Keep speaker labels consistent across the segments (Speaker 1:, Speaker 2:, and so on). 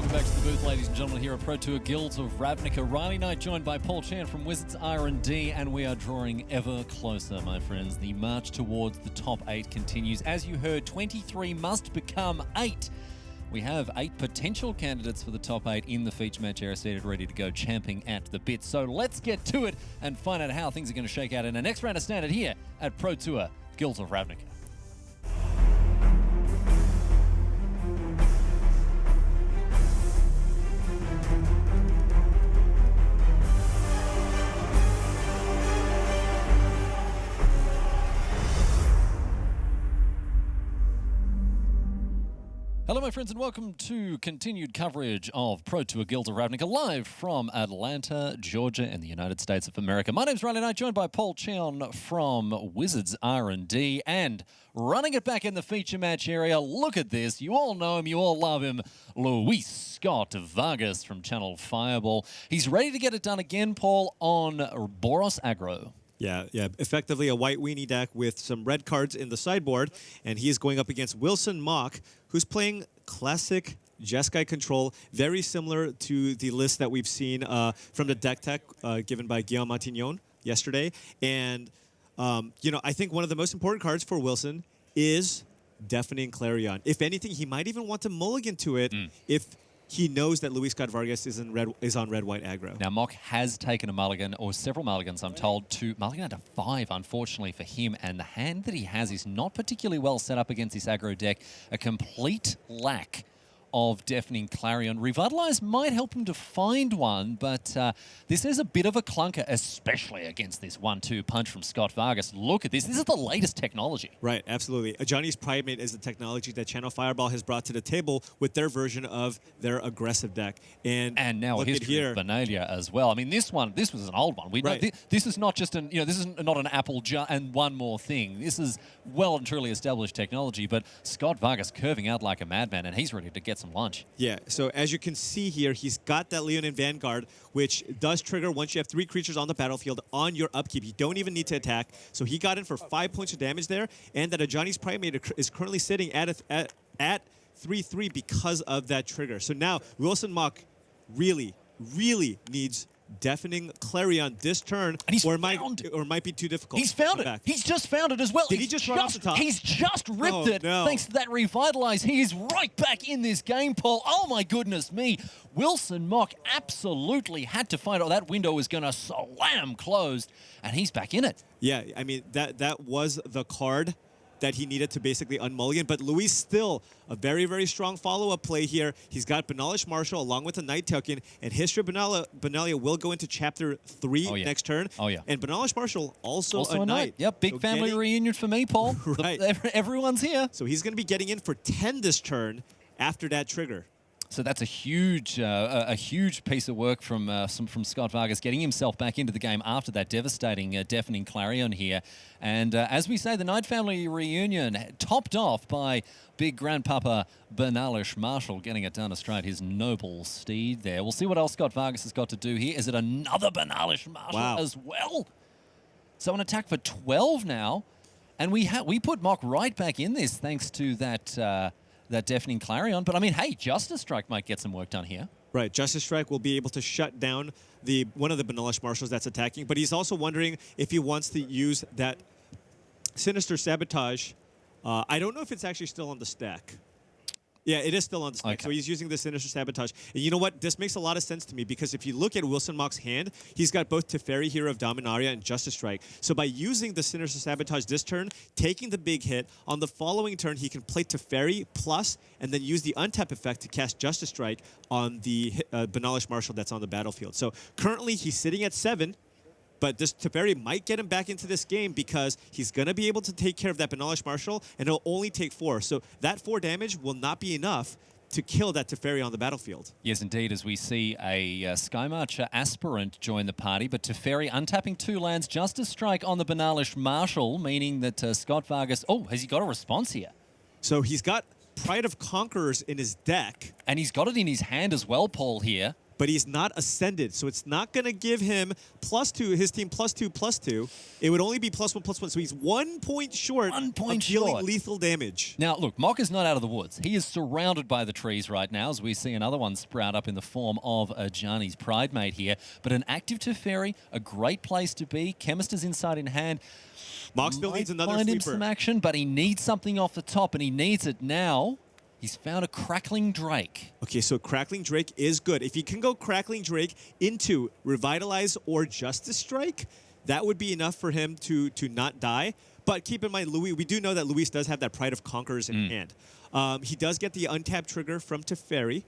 Speaker 1: Welcome back to the booth, ladies and gentlemen, here at Pro Tour Guilds of Ravnica. Riley Knight joined by Paul Chan from Wizards R&D, and we are drawing ever closer, my friends. The march towards the top 8 continues. As you heard, 23 must become 8. We have 8 potential candidates for the top 8 in the feature match area seated, ready to go, champing at the bit. So let's get to it and find out how things are going to shake out in our next round of Standard here at Pro Tour Guilds of Ravnica. Hello, my friends, and welcome to continued coverage of Pro Tour Guilds of Ravnica, live from Atlanta, Georgia, in the United States of America. My name's Riley Knight, joined by Paul Chan from Wizards R&D, and running it back in the feature match area, look at this. You all know him, you all love him, Luis Scott-Vargas from Channel Fireball. He's ready to get it done again, Paul, on Boros aggro.
Speaker 2: Yeah, effectively a white weenie deck with some red cards in the sideboard, and he is going up against Wilson Mock, who's playing classic Jeskai control, very similar to the list that we've seen from the deck tech given by Guillaume Matignon yesterday. And, you know, I think one of the most important cards for Wilson is Deafening Clarion. If anything, he might even want to mulligan to it if he knows that Luis Scott-Vargas is on red-white aggro.
Speaker 1: Now, Mock has taken a mulligan, or several mulligans, I'm told, to mulligan to 5, unfortunately, for him. And the hand that he has is not particularly well set up against this aggro deck. A complete lack of Deafening Clarion. Revitalize might help him to find one, but this is a bit of a clunker, especially against this 1-2 punch from Scott-Vargas. Look at this. This is the latest technology.
Speaker 2: Right, absolutely. Johnny's Primate is the technology that Channel Fireball has brought to the table with their version of their aggressive deck. And
Speaker 1: now a history of Benalia as well. I mean, this was an old one. This is not just this is not an apple and one more thing. This is well and truly established technology, but Scott-Vargas curving out like a madman, and he's ready to get some lunch.
Speaker 2: Yeah, so as you can see here, he's got that Leonin Vanguard, which does trigger once you have 3 creatures on the battlefield on your upkeep. You don't even need to attack. So he got in for 5 points of damage there, and that Johnny's Primate is currently sitting at 3/3 because of that trigger. So now Wilson Mock really needs Deafening Clarion this turn, or it might be too difficult.
Speaker 1: He's found it. He's just found it as well.
Speaker 2: Did he just run off the top?
Speaker 1: He's just ripped it. No. Thanks to that Revitalize. He is right back in this game, Paul. Oh, my goodness me. Wilson Mock absolutely had to find out that window was going to slam closed, and he's back in it. Yeah,
Speaker 2: I mean, that was the card that he needed to basically unmulligan. But Luis still a very strong follow-up play here. He's got Banalish Marshall along with a Night Token, and History of Benalia will go into Chapter 3 next turn. And Banalish Marshall also a Knight.
Speaker 1: Yep, big family reunion for me, Paul.
Speaker 2: Right.
Speaker 1: Everyone's here.
Speaker 2: So he's going to be getting in for 10 this turn after that trigger.
Speaker 1: So that's a huge piece of work from Scott-Vargas, getting himself back into the game after that devastating Deafening Clarion here. And as we say, the Knight family reunion topped off by big grandpapa Banalish Marshall getting it down astride his noble steed there. We'll see what else Scott-Vargas has got to do here. Is it another Banalish Marshall as well? So an attack for 12 now, and we put Mock right back in this thanks to that Deafening Clarion. But I mean, hey, Justice Strike might get some work done here.
Speaker 2: Right, Justice Strike will be able to shut down one of the Banalish Marshals that's attacking, but he's also wondering if he wants to use that Sinister Sabotage. I don't know if it's actually still on the stack. Yeah, it is still on the stack, so he's using the Sinister Sabotage. And you know what? This makes a lot of sense to me, because if you look at Wilson Mock's hand, he's got both Teferi, Hero of Dominaria, and Justice Strike. So by using the Sinister Sabotage this turn, taking the big hit, on the following turn he can play Teferi plus, and then use the untap effect to cast Justice Strike on the Banalish Marshal that's on the battlefield. So currently he's sitting at 7, but this Teferi might get him back into this game because he's going to be able to take care of that Banalish Marshal, and it'll only take 4. So that 4 damage will not be enough to kill that Teferi on the battlefield.
Speaker 1: Yes, indeed, as we see a Skymarcher aspirant join the party, but Teferi untapping 2 lands, Justice Strike on the Banalish Marshal, meaning that Scott-Vargas... Oh, has he got a response here?
Speaker 2: So he's got Pride of Conquerors in his deck.
Speaker 1: And he's got it in his hand as well, Paul, here.
Speaker 2: but he's not ascended. So it's not going to give him +2, his team +2/+2. It would only be +1/+1. So he's 1 point short of dealing lethal damage.
Speaker 1: Now, look, Mock is not out of the woods. He is surrounded by the trees right now, as we see another one sprout up in the form of Ajani's Pridemate here. But an active Teferi, a great place to be. Chemist is inside in hand.
Speaker 2: Mock still needs another
Speaker 1: find him
Speaker 2: sweeper.
Speaker 1: some action, but he needs something off the top, and he needs it now. He's found a Crackling Drake.
Speaker 2: Okay, so Crackling Drake is good. If you can go Crackling Drake into Revitalize or Justice Strike, that would be enough for him to not die. But keep in mind, we do know that Luis does have that Pride of Conquerors in hand. He does get the untapped trigger from Teferi.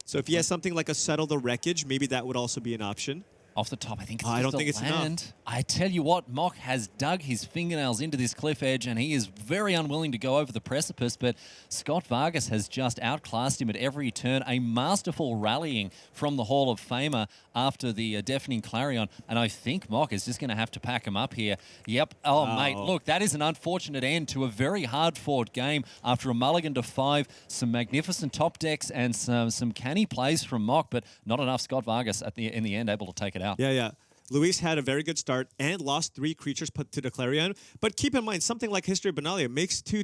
Speaker 2: So if he has something like a Settle the Wreckage, maybe that would also be an option.
Speaker 1: Off the top, I think it's
Speaker 2: I
Speaker 1: just
Speaker 2: don't think it's enough.
Speaker 1: land. I tell you what, Mock has dug his fingernails into this cliff edge, and he is very unwilling to go over the precipice, but Scott-Vargas has just outclassed him at every turn. A masterful rallying from the Hall of Famer after the deafening Clarion, and I think Mock is just going to have to pack him up here. Yep. Oh, mate, look, that is an unfortunate end to a very hard-fought game after a mulligan to 5, some magnificent top decks and some canny plays from Mock, but not enough. Scott-Vargas in the end able to take it out.
Speaker 2: Yeah. Luis had a very good start and lost 3 creatures put to the Clarion. But keep in mind, something like History of Benalia makes two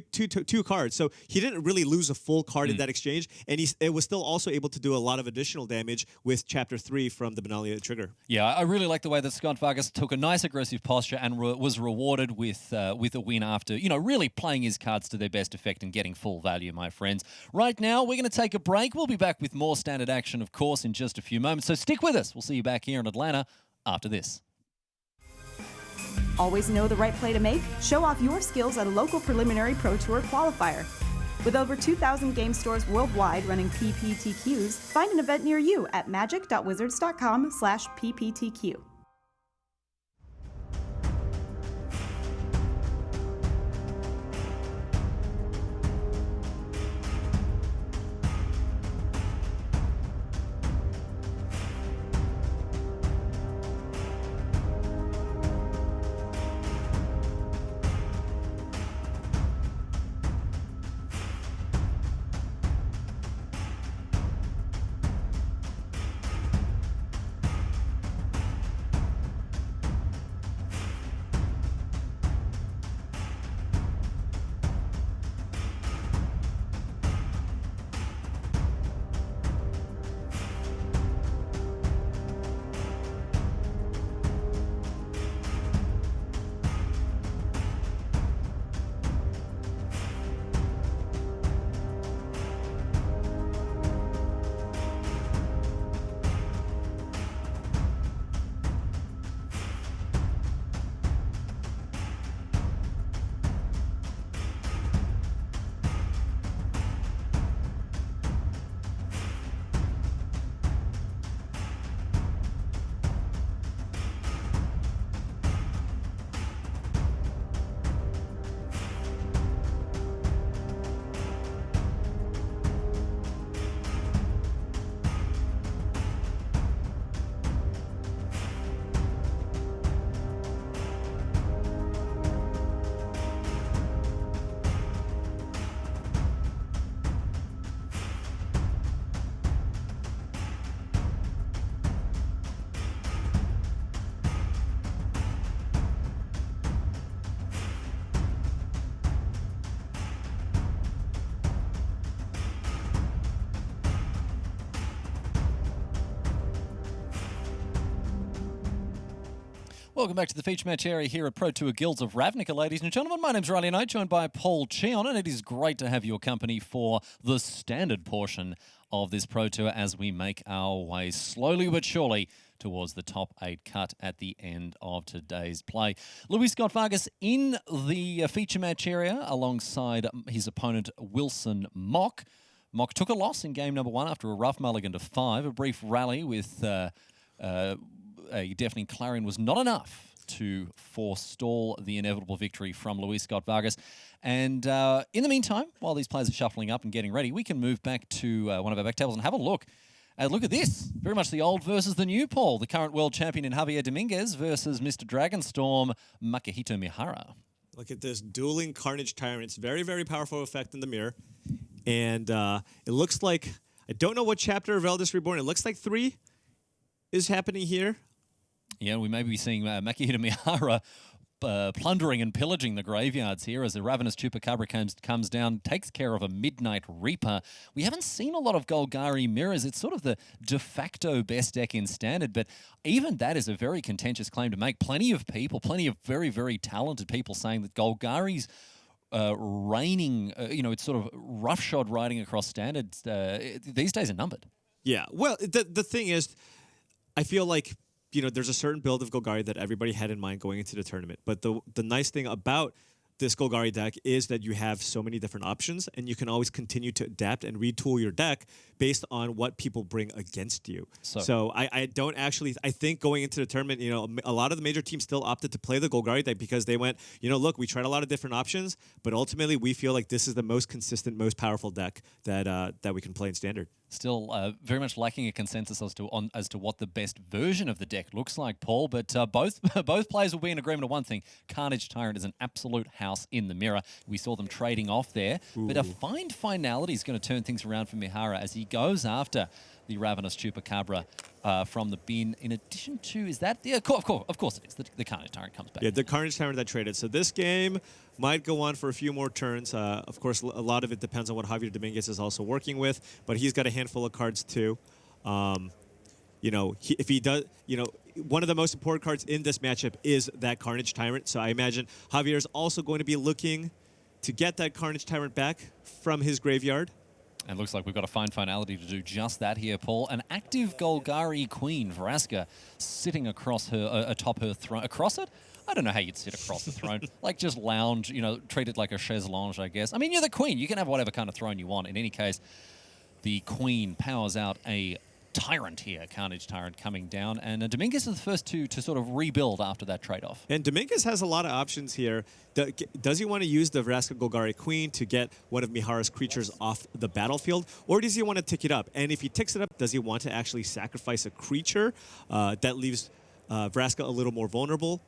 Speaker 2: cards. So he didn't really lose a full card in that exchange. And it was still also able to do a lot of additional damage with Chapter 3 from the Benalia trigger.
Speaker 1: Yeah, I really like the way that Scott-Vargas took a nice aggressive posture and was rewarded with a win after, really playing his cards to their best effect and getting full value, my friends. Right now, we're going to take a break. We'll be back with more standard action, of course, in just a few moments. So stick with us. We'll see you back here in Atlanta after this.
Speaker 3: Always know the right play to make? Show off your skills at a local preliminary Pro Tour qualifier. With over 2,000 game stores worldwide running PPTQs, find an event near you at magic.wizards.com/PPTQ.
Speaker 1: Welcome back to the feature match area here at Pro Tour Guilds of Ravnica, ladies and gentlemen. My name's Riley Knight, joined by Paul Cheon, and it is great to have your company for the standard portion of this Pro Tour as we make our way slowly but surely towards the top 8 cut at the end of today's play. Luis Scott-Vargas in the feature match area alongside his opponent Wilson Mock. Mock took a loss in game number 1 after a rough mulligan to 5. A brief rally with a deafening Clarion was not enough to forestall the inevitable victory from Luis Scott-Vargas. And in the meantime, while these players are shuffling up and getting ready, we can move back to one of our back tables and have a look. Look at this. Very much the old versus the new, Paul. The current world champion in Javier Dominguez versus Mr. Dragonstorm Makihito Mihara.
Speaker 2: Look at this dueling Carnage Tyrants. Very, very powerful effect in the mirror. And it looks like I don't know what chapter of Eldest Reborn. It looks like 3 is happening here.
Speaker 1: Yeah, we may be seeing Makihito Mihara plundering and pillaging the graveyards here as the Ravenous Chupacabra comes down, takes care of a Midnight Reaper. We haven't seen a lot of Golgarri mirrors. It's sort of the de facto best deck in Standard, but even that is a very contentious claim to make. Plenty of people, plenty of very, very talented people saying that Golgarri's reigning, it's sort of roughshod riding across Standards these days are numbered.
Speaker 2: Yeah, well, the thing is, I feel like there's a certain build of Golgarri that everybody had in mind going into the tournament. But the nice thing about this Golgarri deck is that you have so many different options, and you can always continue to adapt and retool your deck based on what people bring against you. So I don't actually, I think going into the tournament, a lot of the major teams still opted to play the Golgarri deck because they went, look, we tried a lot of different options, but ultimately we feel like this is the most consistent, most powerful deck that we can play in Standard.
Speaker 1: Still very much lacking a consensus as to what the best version of the deck looks like, Paul. But both players will be in agreement on one thing: Carnage Tyrant is an absolute house in the mirror. We saw them trading off there, but a fine finality is going to turn things around for Mihara as he goes after the Ravenous Chupacabra from the bin. In addition to, is that the of course it is. The Carnage Tyrant comes back.
Speaker 2: Yeah, the Carnage Tyrant that traded. So this game might go on for a few more turns. Of course, a lot of it depends on what Javier Dominguez is also working with, but he's got a handful of cards too. If he does, one of the most important cards in this matchup is that Carnage Tyrant. So I imagine Javier is also going to be looking to get that Carnage Tyrant back from his graveyard.
Speaker 1: And looks like we've got a fine finality to do just that here, Paul. An active Golgarri Queen, Vraska, sitting across her, atop her throne. Across it? I don't know how you'd sit across the throne. Like just lounge, treat it like a chaise lounge, I guess. I mean, you're the queen. You can have whatever kind of throne you want. In any case, the queen powers out a Tyrant here, Carnage Tyrant coming down. And Dominguez is the first to sort of rebuild after that trade-off.
Speaker 2: And Dominguez has a lot of options here. Does he want to use the Vraska Golgarri Queen to get one of Mihara's creatures off the battlefield? Or does he want to tick it up? And if he ticks it up, does he want to actually sacrifice a creature that leaves Vraska a little more vulnerable?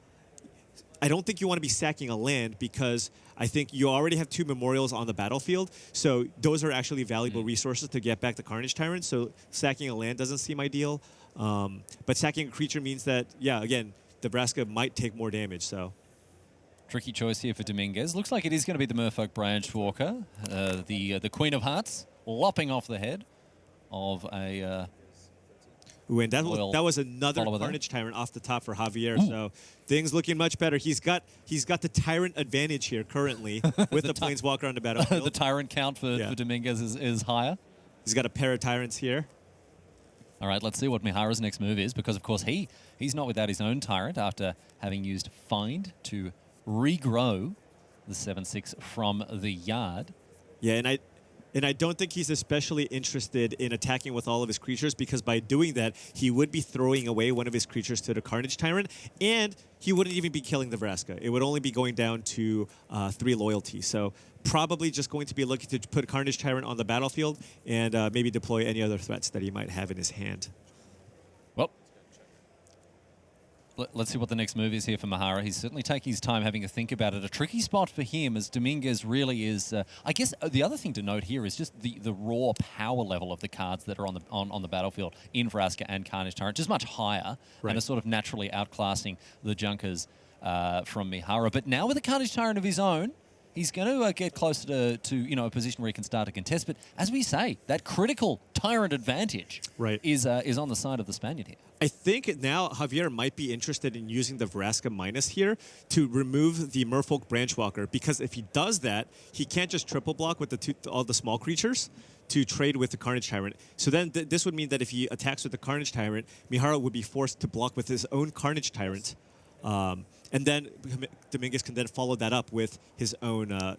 Speaker 2: I don't think you want to be sacking a land because I think you already have 2 memorials on the battlefield. So those are actually valuable resources to get back the Carnage Tyrant. So sacking a land doesn't seem ideal. But sacking a creature means that, again, the Vraska might take more damage. So
Speaker 1: tricky choice here for Dominguez. Looks like it is going to be the Merfolk Branchwalker, the Queen of Hearts, lopping off the head of a...
Speaker 2: Ooh, and that was another Carnage Tyrant off the top for Javier.
Speaker 1: Ooh.
Speaker 2: So things looking much better. He's got the Tyrant advantage here currently with the Planeswalker on the battlefield.
Speaker 1: The Tyrant count for Dominguez is higher.
Speaker 2: He's got a pair of Tyrants here.
Speaker 1: All right, let's see what Mihara's next move is, because of course he's not without his own Tyrant after having used Find to regrow the 7/6 from the yard.
Speaker 2: Yeah, and I don't think he's especially interested in attacking with all of his creatures, because by doing that, he would be throwing away one of his creatures to the Carnage Tyrant, and he wouldn't even be killing the Vraska. It would only be going down to 3 loyalty. So probably just going to be looking to put Carnage Tyrant on the battlefield and maybe deploy any other threats that he might have in his hand.
Speaker 1: Well, let's see what the next move is here for Mihara. He's certainly taking his time having to think about it. A tricky spot for him, as Dominguez really is... I guess the other thing to note here is just the raw power level of the cards that are on the battlefield in Vraska and Carnage Tyrant, just much higher, and are sort of naturally outclassing the Junkers from Mihara. But now with a Carnage Tyrant of his own, he's going to get closer to a position where he can start to contest. But as we say, that critical Tyrant advantage is on the side of the Spaniard here.
Speaker 2: I think now Javier might be interested in using the Vraska minus here to remove the Merfolk Branchwalker, because if he does that, he can't just triple block with all the small creatures to trade with the Carnage Tyrant. So then this would mean that if he attacks with the Carnage Tyrant, Mihara would be forced to block with his own Carnage Tyrant. And then Dominguez can then follow that up with his own...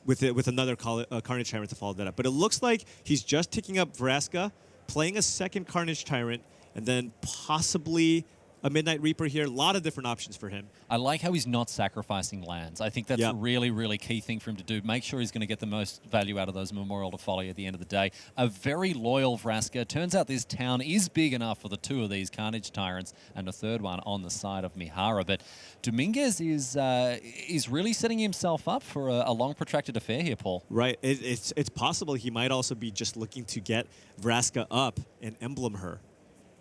Speaker 2: with another Carnage Tyrant to follow that up. But it looks like he's just ticking up Vraska, playing a second Carnage Tyrant, and then possibly a Midnight Reaper here. A lot of different options for him.
Speaker 1: I like how he's not sacrificing lands. I think that's a really, really key thing for him to do. Make sure he's going to get the most value out of those Memorial to Folly at the end of the day. A very loyal Vraska. Turns out this town is big enough for the two of these Carnage Tyrants and a third one on the side of Mihara. But Dominguez is really setting himself up for a long, protracted affair here, Paul.
Speaker 2: Right. It's possible he might also be just looking to get Vraska up and emblem her.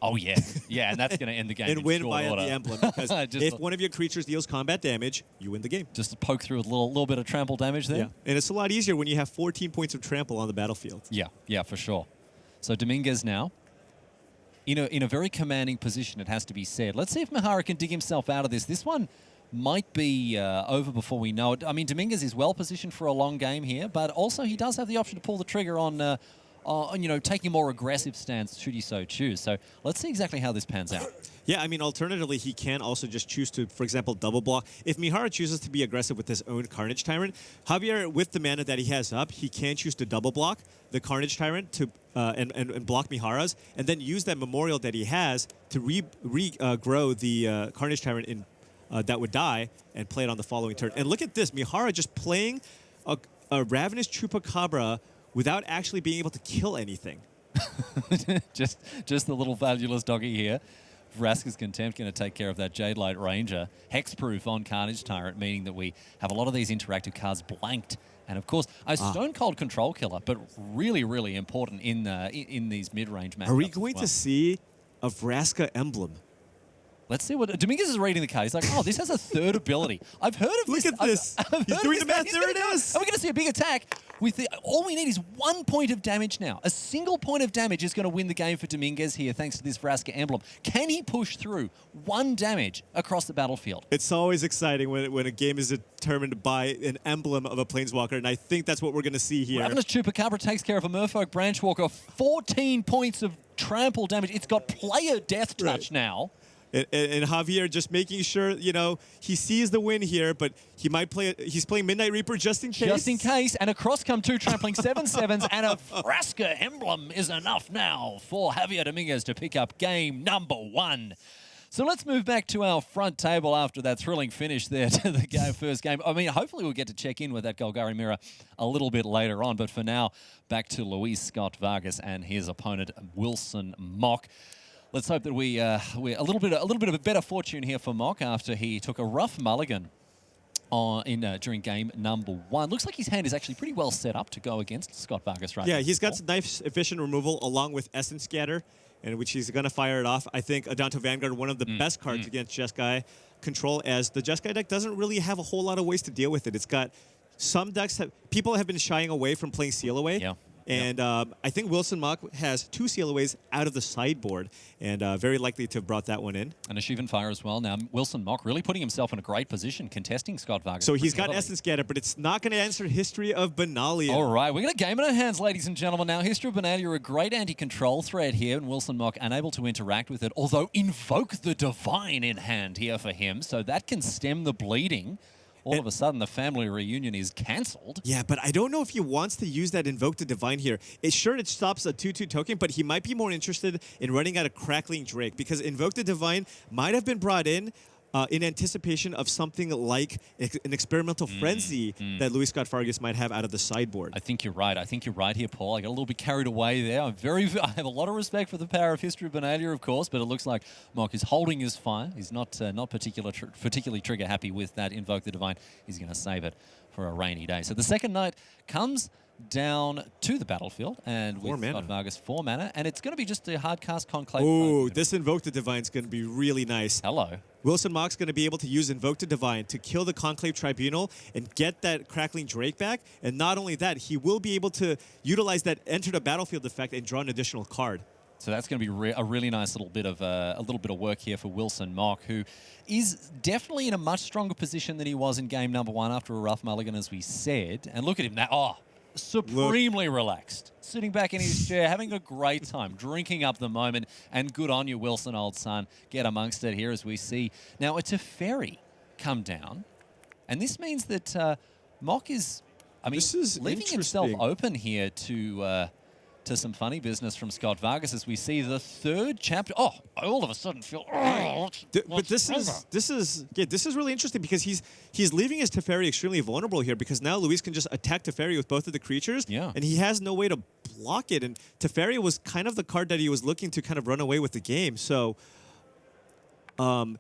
Speaker 1: Oh, yeah. Yeah, and that's going to end the game
Speaker 2: and
Speaker 1: in
Speaker 2: win
Speaker 1: short
Speaker 2: via
Speaker 1: order.
Speaker 2: the emblem. Because if one of your creatures deals combat damage, you win the game.
Speaker 1: Just to poke through with a little bit of trample damage there.
Speaker 2: Yeah. And it's a lot easier when you have 14 points of trample on the battlefield.
Speaker 1: Yeah, for sure. So Dominguez now in a very commanding position, it has to be said. Let's see if Mihara can dig himself out of this. This one might be over before we know it. I mean, Dominguez is well positioned for a long game here, but also he does have the option to pull the trigger on taking a more aggressive stance should he so choose. So let's see exactly how this pans out.
Speaker 2: Yeah, I mean, alternatively, he can also just choose to, for example, double block. If Mihara chooses to be aggressive with his own Carnage Tyrant, Javier, with the mana that he has up, he can choose to double block the Carnage Tyrant to and block Mihara's, and then use that Memorial that he has to regrow the Carnage Tyrant in that would die and play it on the following turn. And look at this, Mihara just playing a Ravenous Chupacabra without actually being able to kill anything.
Speaker 1: just the little valueless doggy here. Vraska's Contempt going to take care of that Jade Light Ranger. Hexproof on Carnage Tyrant, meaning that we have a lot of these interactive cards blanked. And of course, a Stone Cold Control Killer, but really, really important in these mid-range matchups.
Speaker 2: Are we going to see a Vraska emblem?
Speaker 1: Let's see what Dominguez is reading the card. He's like, oh, this has a third ability. I've heard of this.
Speaker 2: Look at this. He's doing the math. There it is.
Speaker 1: And we're going to see a big attack. All we need is 1 point of damage now. A single point of damage is going to win the game for Dominguez here, thanks to this Vraska emblem. Can he push through 1 damage across the battlefield?
Speaker 2: It's always exciting when a game is determined by an emblem of a Planeswalker, and I think that's what we're going to see here.
Speaker 1: Ravenous Chupacabra takes care of a Merfolk Branchwalker. 14 points of trample damage. It's got player death touch now.
Speaker 2: And Javier just making sure, he sees the win here, but he might play it. He's playing Midnight Reaper just in case.
Speaker 1: Just in case. And across come 2 trampling 7/7s, and a Vraska emblem is enough now for Javier Dominguez to pick up game number 1. So let's move back to our front table after that thrilling finish there to the first game. I mean, hopefully we'll get to check in with that Golgarri mirror a little bit later on. But for now, back to Luis Scott-Vargas and his opponent, Wilson Mock. Let's hope that we're a little bit of a better fortune here for Mock after he took a rough mulligan during game number 1. Looks like his hand is actually pretty well set up to go against Scott-Vargas right now.
Speaker 2: Yeah, he's got some nice efficient removal along with Essence Scatter, in which he's going to fire it off. I think Adanto Vanguard, one of the best cards against Jeskai control, as the Jeskai deck doesn't really have a whole lot of ways to deal with it. It's got some decks that people have been shying away from playing Seal Away.
Speaker 1: Yeah.
Speaker 2: And I think Wilson Mock has 2 Seal Aways out of the sideboard, and very likely to have brought that one in.
Speaker 1: And a Shivan Fire as well. Now, Wilson Mock really putting himself in a great position, contesting Scott-Vargas.
Speaker 2: So he's got Essence Scatter, but it's not going to answer History of Benalia.
Speaker 1: All right, we're going to game in our hands, ladies and gentlemen. Now, History of Benalia, a great anti-control threat here, and Wilson Mock unable to interact with it, although Invoke the Divine in hand here for him, so that can stem the bleeding. All of a sudden, the family reunion is cancelled.
Speaker 2: Yeah, but I don't know if he wants to use that Invoke the Divine here. It stops a 2/2 token, but he might be more interested in running out a Crackling Drake, because Invoke the Divine might have been brought in anticipation of something like an Experimental Frenzy that Luis Scott-Vargas might have out of the sideboard.
Speaker 1: I think you're right. I think you're right here, Paul. I got a little bit carried away there. I have a lot of respect for the power of History of Benalia, of course, but it looks like Mock is holding his fire. He's not particularly trigger happy with that Invoke the Divine. He's going to save it for a rainy day. So the second night comes down to the battlefield, and with Scott-Vargas 4 mana, and it's going to be just a hard cast Conclave.
Speaker 2: Ooh, this Invoke the Divine is going to be really nice.
Speaker 1: Hello.
Speaker 2: Wilson Mock's going to be able to use Invoke the Divine to kill the Conclave Tribunal and get that Crackling Drake back. And not only that, he will be able to utilize that Enter the Battlefield effect and draw an additional card.
Speaker 1: So that's going to be a really nice little bit of work here for Wilson Mock, who is definitely in a much stronger position than he was in game number 1 after a rough mulligan, as we said. And look at him now. Oh, supremely relaxed, sitting back in his chair, having a great time, drinking up the moment, and good on you, Wilson, old son. Get amongst it here as we see. Now, it's a Teferi come down, and this means that Mock is, leaving himself open here to to some funny business from Scott-Vargas as we see the third chapter. Oh, I all of a sudden feel. Oh,
Speaker 2: but this is really interesting because he's leaving his Teferi extremely vulnerable here because now Luis can just attack Teferi with both of the creatures, and he has no way to block it. And Teferi was kind of the card that he was looking to kind of run away with the game. So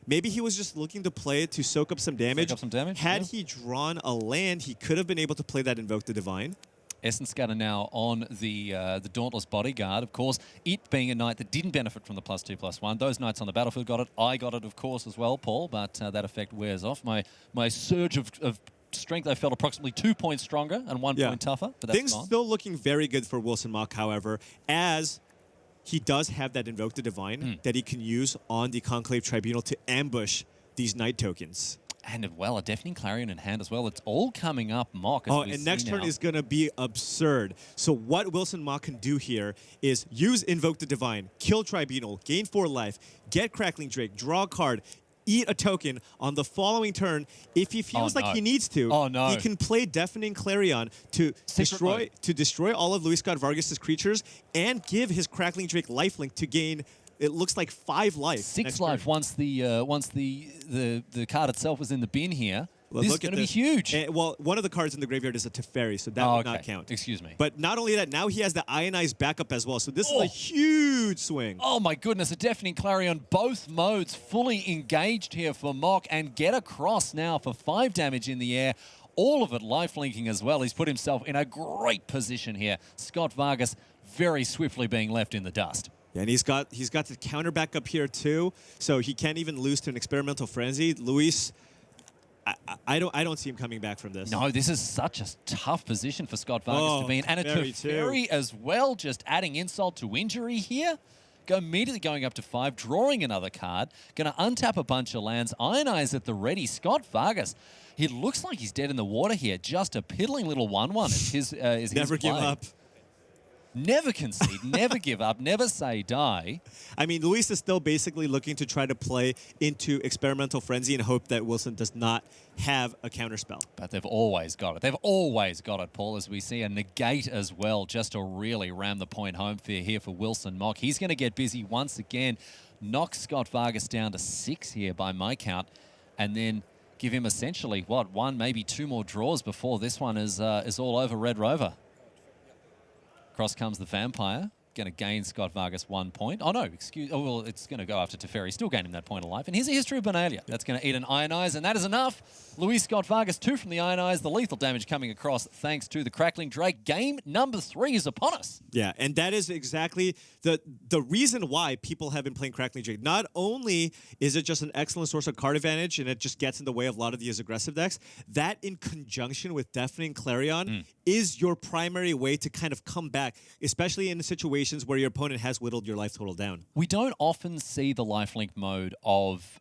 Speaker 2: maybe he was just looking to play it to soak up some damage. Had he drawn a land, he could have been able to play that Invoke the Divine.
Speaker 1: Essence Scatter now on the Dauntless Bodyguard. Of course, it being a knight that didn't benefit from the +2/+1. Those knights on the battlefield got it. I got it, of course, as well, Paul, but that effect wears off. My surge of strength, I felt approximately 2 points stronger and 1 point tougher, but that's
Speaker 2: Things
Speaker 1: fine.
Speaker 2: still looking very good for Wilson Mock, however, as he does have that Invoke the Divine that he can use on the Conclave Tribunal to ambush these knight tokens.
Speaker 1: And, well, a Deafening Clarion in hand as well. It's all coming up, Mock.
Speaker 2: And next turn is going to be absurd. So what Wilson Mock can do here is use Invoke the Divine, kill Tribunal, gain 4 life, get Crackling Drake, draw a card, eat a token. On the following turn, if he feels like he needs to, he can play Deafening Clarion to destroy all of Luis Scott-Vargas' creatures and give his Crackling Drake lifelink to gain, it looks like 5 life.
Speaker 1: 6 life once the card itself was in the bin here. Well, this is going to be huge.
Speaker 2: And, well, one of the cards in the graveyard is a Teferi, so that would not count.
Speaker 1: Excuse me.
Speaker 2: But not only that, now he has the Ionized backup as well, so this is a huge swing.
Speaker 1: Oh my goodness, a Deafening Clarion, both modes fully engaged here for Mock, and get across now for 5 damage in the air. All of it lifelinking as well. He's put himself in a great position here. Scott-Vargas very swiftly being left in the dust.
Speaker 2: Yeah, and he's got the counter backup here too, so he can't even lose to an Experimental Frenzy. Luis, I don't see him coming back from this.
Speaker 1: No, this is such a tough position for Scott-Vargas to be in. And a Teferi as well, just adding insult to injury here. Immediately going up to 5, drawing another card. Going to untap a bunch of lands. Ionize at the ready. Scott-Vargas, he looks like he's dead in the water here. Just a piddling little 1/1 is his
Speaker 2: Never give up.
Speaker 1: Never concede, never give up, never say die.
Speaker 2: I mean, Luis is still basically looking to try to play into Experimental Frenzy and hope that Wilson does not have a counterspell.
Speaker 1: But they've always got it. They've always got it, Paul, as we see a negate as well, just to really ram the point home here for Wilson Mock. He's going to get busy once again, knock Scott-Vargas down to 6 here by my count, and then give him essentially, 1, maybe 2 more draws before this one is all over Red Rover. Across comes the Vampire. Going to gain Scott-Vargas 1 point. Oh, no, well, it's going to go after Teferi. Still gaining that point of life. And here's a History of Benalia. That's going to eat an Ionize, and that is enough. Luis Scott-Vargas, 2 from the Ionize. The lethal damage coming across thanks to the Crackling Drake. Game number 3 is upon us.
Speaker 2: Yeah, and that is exactly the reason why people have been playing Crackling Drake. Not only is it just an excellent source of card advantage, and it just gets in the way of a lot of these aggressive decks, that in conjunction with Deafening Clarion is your primary way to kind of come back, especially in situations where your opponent has whittled your life total down.
Speaker 1: We don't often see the lifelink mode of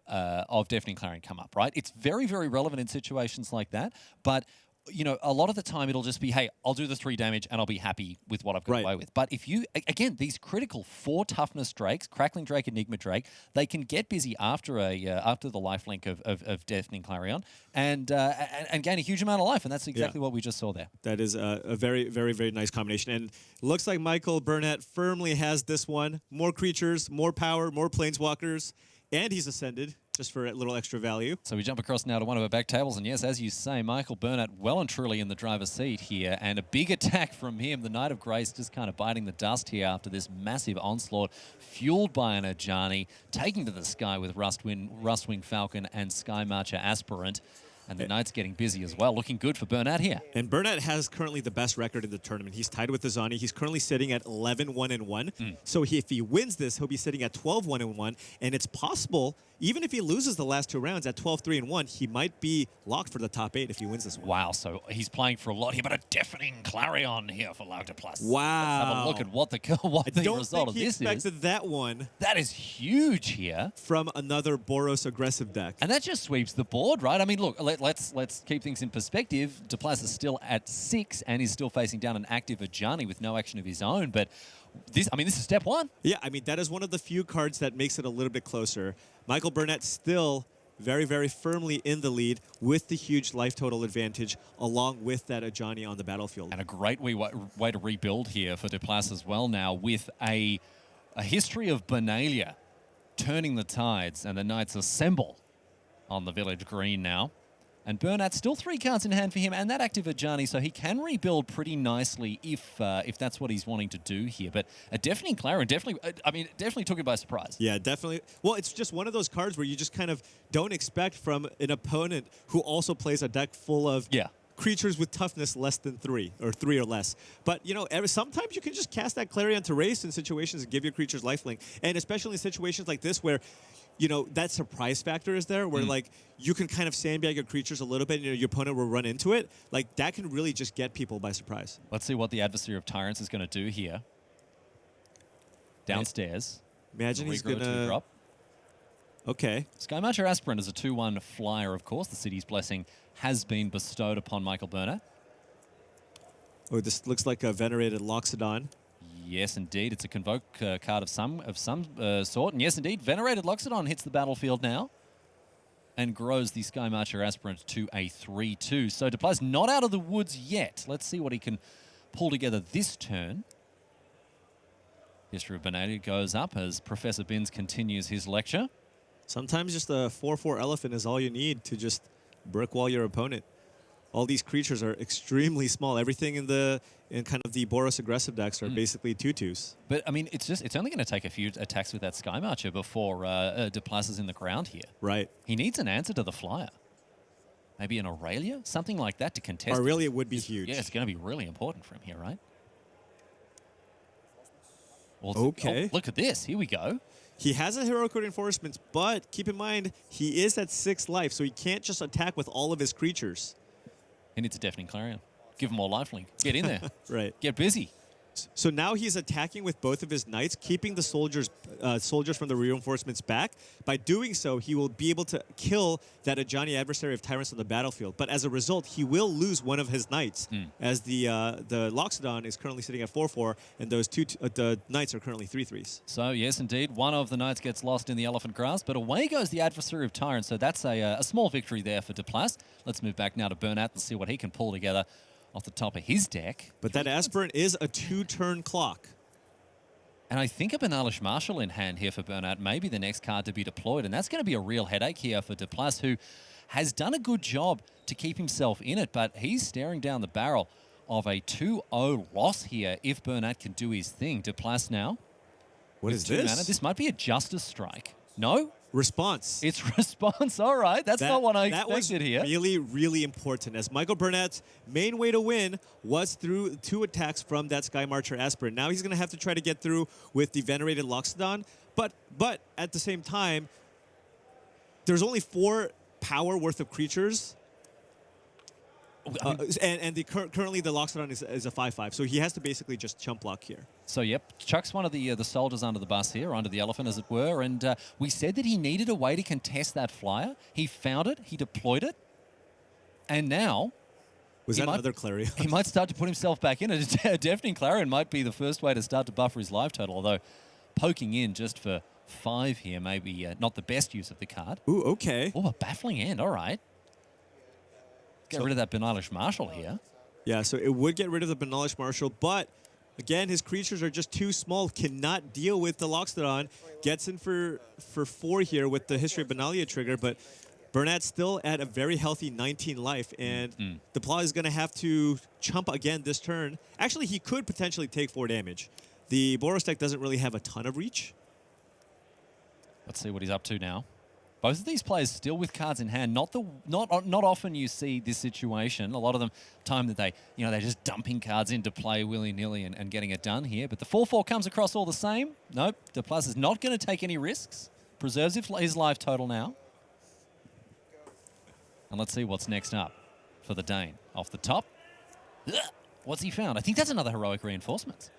Speaker 1: Deafening Clarion come up, right? It's very, very relevant in situations like that, but you know, a lot of the time it'll just be, hey, I'll do the 3 damage and I'll be happy with what I've got away with. But if you, again, these critical 4 toughness Drakes, Crackling Drake, Enigma Drake, they can get busy after after the lifelink of Deafening Clarion and gain a huge amount of life, and that's exactly what we just saw there.
Speaker 2: That is a very, very, very nice combination. And looks like Michael Burnett firmly has this one. More creatures, more power, more planeswalkers, and he's ascended. Just for a little extra value.
Speaker 1: So we jump across now to one of our back tables, and yes, as you say, Michael Burnett well and truly in the driver's seat here, and a big attack from him. The Knight of Grace just kind of biting the dust here after this massive onslaught, fueled by an Ajani, taking to the sky with Rustwing Falcon and Sky Marcher Aspirant. And the Knight's getting busy as well. Looking good for Burnett here.
Speaker 2: And Burnett has currently the best record in the tournament. He's tied with Azani. He's currently sitting at 11-1-1. So if he wins this, he'll be sitting at 12-1-1. And it's possible, even if he loses the last 2 rounds at 12-3-1, he might be locked for the top 8 if he wins this one.
Speaker 1: Wow, so he's playing for a lot here, but a Deafening Clarion here for Lagda Plus.
Speaker 2: Wow.
Speaker 1: Let's have a look at what the result of this is.
Speaker 2: I don't think he expected that one.
Speaker 1: That is huge here.
Speaker 2: From another Boros aggressive deck.
Speaker 1: And that just sweeps the board, right? I mean, look, let's keep things in perspective. Duplas is still at 6 and he's still facing down an active Ajani with no action of his own, but this is step 1.
Speaker 2: Yeah, I mean, that is one of the few cards that makes it a little bit closer. Michael Burnett still very, very firmly in the lead with the huge life total advantage along with that Ajani on the battlefield.
Speaker 1: And a great way to rebuild here for Theplus as well now with a history of Benalia turning the tides, and the Knights assemble on the village green now. And Burnett still 3 cards in hand for him, and that active Ajani, so he can rebuild pretty nicely if that's what he's wanting to do here. But a deafening Clarion definitely took him by surprise.
Speaker 2: Yeah, definitely. Well, it's just one of those cards where you just kind of don't expect from an opponent who also plays a deck full of creatures with toughness less than 3 or 3 or less. But, you know, sometimes you can just cast that Clarion to race in situations and give your creatures lifelink. And especially in situations like this where, you know, that surprise factor is there where, like, you can kind of sandbag your creatures a little bit and your opponent will run into it. Like, that can really just get people by surprise.
Speaker 1: Let's see what the Adversary of Tyrants is going to do here. Downstairs.
Speaker 2: Imagine he's going to...
Speaker 1: drop.
Speaker 2: Okay.
Speaker 1: Skymarcher Aspirant is a 2/1 flyer, of course. The City's Blessing has been bestowed upon Michael Burnett.
Speaker 2: Oh, this looks like a Venerated Loxodon.
Speaker 1: Yes, indeed. It's a Convoke card of some sort. And yes, indeed, Venerated Loxodon hits the battlefield now and grows the Skymarcher Aspirant to a 3/2. So Theplus not out of the woods yet. Let's see what he can pull together this turn. History of Benalia goes up as Professor Binns continues his lecture.
Speaker 2: Sometimes just a 4/4 elephant is all you need to just brick wall your opponent. All these creatures are extremely small. Everything in kind of the Boros aggressive decks are basically 2/2s.
Speaker 1: But I mean, it's only going to take a few attacks with that Skymarcher before Theplus is in the ground here.
Speaker 2: Right.
Speaker 1: He needs an answer to the flyer. Maybe an Aurelia, something like that to contest.
Speaker 2: Aurelia would be huge.
Speaker 1: Yeah, it's going to be really important for him here, right? Well,
Speaker 2: okay.
Speaker 1: Oh, look at this. Here we go.
Speaker 2: He has a Heroic Reinforcements, but keep in mind, he is at 6 life, so he can't just attack with all of his creatures.
Speaker 1: He needs a Deafening Clarion. Give him more lifelink. Get in there.
Speaker 2: Right.
Speaker 1: Get busy.
Speaker 2: So now he's attacking with both of his knights, keeping the soldiers from the reinforcements back. By doing so, he will be able to kill that Ajani Adversary of Tyrants on the battlefield. But as a result, he will lose one of his knights, as the Loxodon is currently sitting at 4/4, and those the knights are currently 3/3s.
Speaker 1: So yes, indeed, one of the knights gets lost in the elephant grass, but away goes the Adversary of Tyrants. So that's a small victory there for Theplus. Let's move back now to Burnett and see what he can pull together off the top of his deck.
Speaker 2: But that Aspirant is a 2-turn clock.
Speaker 1: And I think a Banalish Marshal in hand here for Burnett may be the next card to be deployed. And that's going to be a real headache here for Theplus, who has done a good job to keep himself in it. But he's staring down the barrel of a 2-0 loss here if Burnett can do his thing. Theplus now.
Speaker 2: What is this?
Speaker 1: Mana. This might be a Justice Strike. No?
Speaker 2: Response.
Speaker 1: It's response. All right. That's not what I expected here.
Speaker 2: That was really, really important, as Michael Burnett's main way to win was through 2 attacks from that Skymarcher Aspirant. Now he's going to have to try to get through with the Venerated Loxodon, but at the same time, there's only 4 power worth of creatures. Currently the Loxodon is a 5/5, so he has to basically just chump block here.
Speaker 1: So, yep, chucks one of the soldiers under the bus here, under the elephant, as it were, and we said that he needed a way to contest that flyer. He found it, he deployed it, and now...
Speaker 2: Was that another Clarion?
Speaker 1: He might start to put himself back in. A Deafening Clarion might be the first way to start to buffer his life total, although poking in just for 5 here may be not the best use of the card.
Speaker 2: Ooh, okay.
Speaker 1: Oh, a Baffling End, all right. Get rid of that Banalish Marshal here.
Speaker 2: Yeah, so it would get rid of the Banalish Marshal, but again, his creatures are just too small, cannot deal with the Loxodon. Gets in for 4 here with the History of Benalia trigger, but Burnett's still at a very healthy 19 life, and Theplus is going to have to chump again this turn. Actually, he could potentially take 4 damage. The Boros deck doesn't really have a ton of reach.
Speaker 1: Let's see what he's up to now. Both of these players still with cards in hand. Not often you see this situation. A lot of them time that they're just dumping cards into play willy-nilly and getting it done here. But the 4/4 comes across all the same. Nope, Theplus is not going to take any risks. Preserves his life total now. And let's see what's next up for the Dane. Off the top. What's he found? I think that's another Heroic Reinforcements.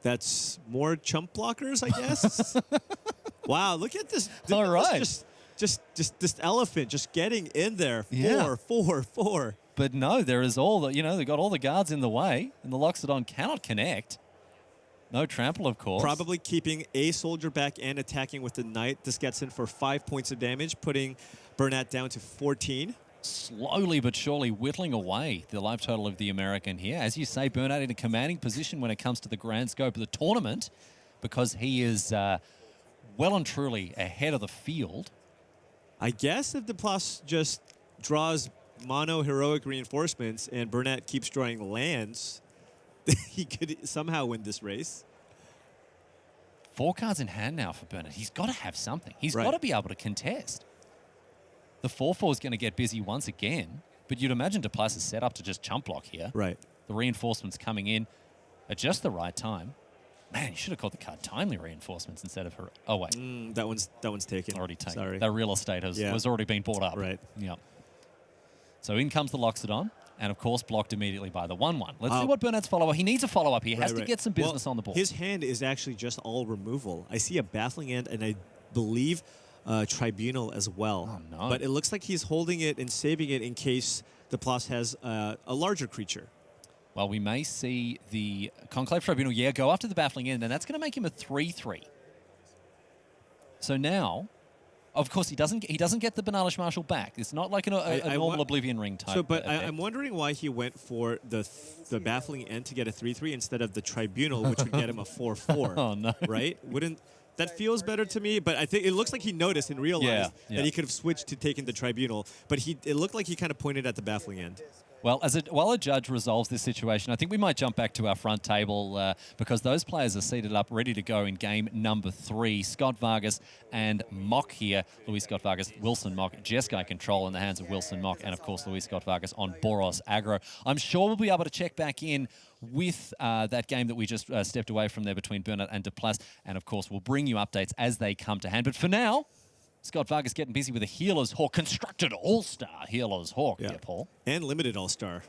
Speaker 2: That's more chump blockers, I guess. Wow, look at this.
Speaker 1: All right.
Speaker 2: Just this elephant just getting in there. 4/4.
Speaker 1: But no, there is all the, they've got all the guards in the way, and the Loxodon cannot connect. No trample, of course.
Speaker 2: Probably keeping a soldier back and attacking with the knight. This gets in for 5 points of damage, putting Burnett down to 14.
Speaker 1: Slowly but surely whittling away the life total of the American here. As you say, Burnett in a commanding position when it comes to the grand scope of the tournament because he is well and truly ahead of the field.
Speaker 2: I guess if Theplus just draws mono heroic reinforcements and Burnett keeps drawing lands, he could somehow win this race.
Speaker 1: 4 cards in hand now for Burnett. He's got to have something. He's
Speaker 2: Right.
Speaker 1: got to be able to contest. The 4/4 is going to get busy once again, but you'd imagine Theplus is set up to just chump block here.
Speaker 2: Right.
Speaker 1: The reinforcements coming in at just the right time. Man, you should have called the card timely reinforcements instead of her. Oh, wait.
Speaker 2: That one's taken.
Speaker 1: Already taken.
Speaker 2: Sorry.
Speaker 1: That real estate has already been bought up.
Speaker 2: Right.
Speaker 1: Yep. So in comes the Loxodon, and of course blocked immediately by the 1/1. Let's see what Burnett's follow-up. He needs a follow-up. He has to get some business on the board.
Speaker 2: His hand is actually just all removal. I see a Baffling End, and I believe Tribunal as well.
Speaker 1: Oh, no.
Speaker 2: But it looks like he's holding it and saving it in case Theplus has a larger creature.
Speaker 1: Well, we may see the Conclave Tribunal, go after the Baffling End, and that's going to make him a 3/3. So now, of course, he doesn't get the Banalish Marshal back. It's not like a normal Oblivion Ring type.
Speaker 2: So, but
Speaker 1: effect.
Speaker 2: I'm wondering why he went for the Baffling End to get a 3/3 instead of the Tribunal, which would get him a 4/4.
Speaker 1: Oh, no.
Speaker 2: Right? That feels better to me, but I think it looks like he noticed and realized
Speaker 1: Yeah.
Speaker 2: that he could have switched to taking the Tribunal, but it looked like he kind of pointed at the Baffling End.
Speaker 1: Well, while a judge resolves this situation, I think we might jump back to our front table because those players are seated up, ready to go in game number 3. Scott-Vargas and Mock here. Luis Scott-Vargas, Wilson Mock, Jeskai control in the hands of Wilson Mock, and of course Luis Scott-Vargas on Boros aggro. I'm sure we'll be able to check back in with that game that we just stepped away from there between Burnett and Theplus, and of course we'll bring you updates as they come to hand. But for now, Scott-Vargas getting busy with a Healer's Hawk, constructed all-star Healer's Hawk here, Paul.
Speaker 2: And limited all-star.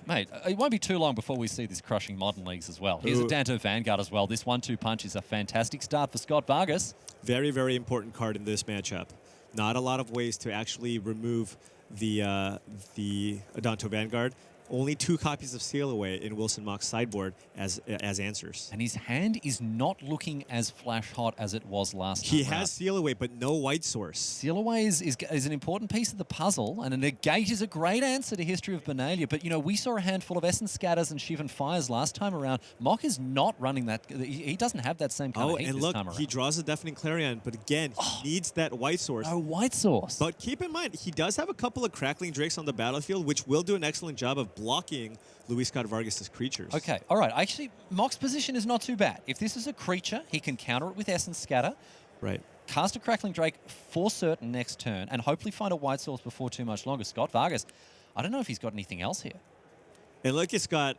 Speaker 1: Mate, it won't be too long before we see this crushing modern leagues as well. Here's a Danto Vanguard as well. This 1-2 punch is a fantastic start for Scott-Vargas.
Speaker 2: Very, very important card in this matchup. Not a lot of ways to actually remove the Adanto Vanguard. Only 2 copies of Seal Away in Wilson Mock's sideboard as answers.
Speaker 1: And his hand is not looking as flash hot as it was last time.
Speaker 2: He has Seal Away, but no White Source.
Speaker 1: Seal Away is an important piece of the puzzle, and a negate is a great answer to History of Benalia. But, we saw a handful of Essence Scatters and Shivan Fires last time around. Mock is not running that. He doesn't have that same kind of heat this time around.
Speaker 2: He draws a Deafening Clarion, but again, he needs that White Source.
Speaker 1: No White Source.
Speaker 2: But keep in mind, he does have a couple of Crackling Drakes on the battlefield, which will do an excellent job of blocking Luis Scott-Vargas' creatures.
Speaker 1: Okay, all right. Actually, Mock's position is not too bad. If this is a creature, he can counter it with Essence Scatter.
Speaker 2: Right.
Speaker 1: Cast a Crackling Drake for certain next turn, and hopefully find a White Source before too much longer. Scott-Vargas, I don't know if he's got anything else here.
Speaker 2: And look at Scott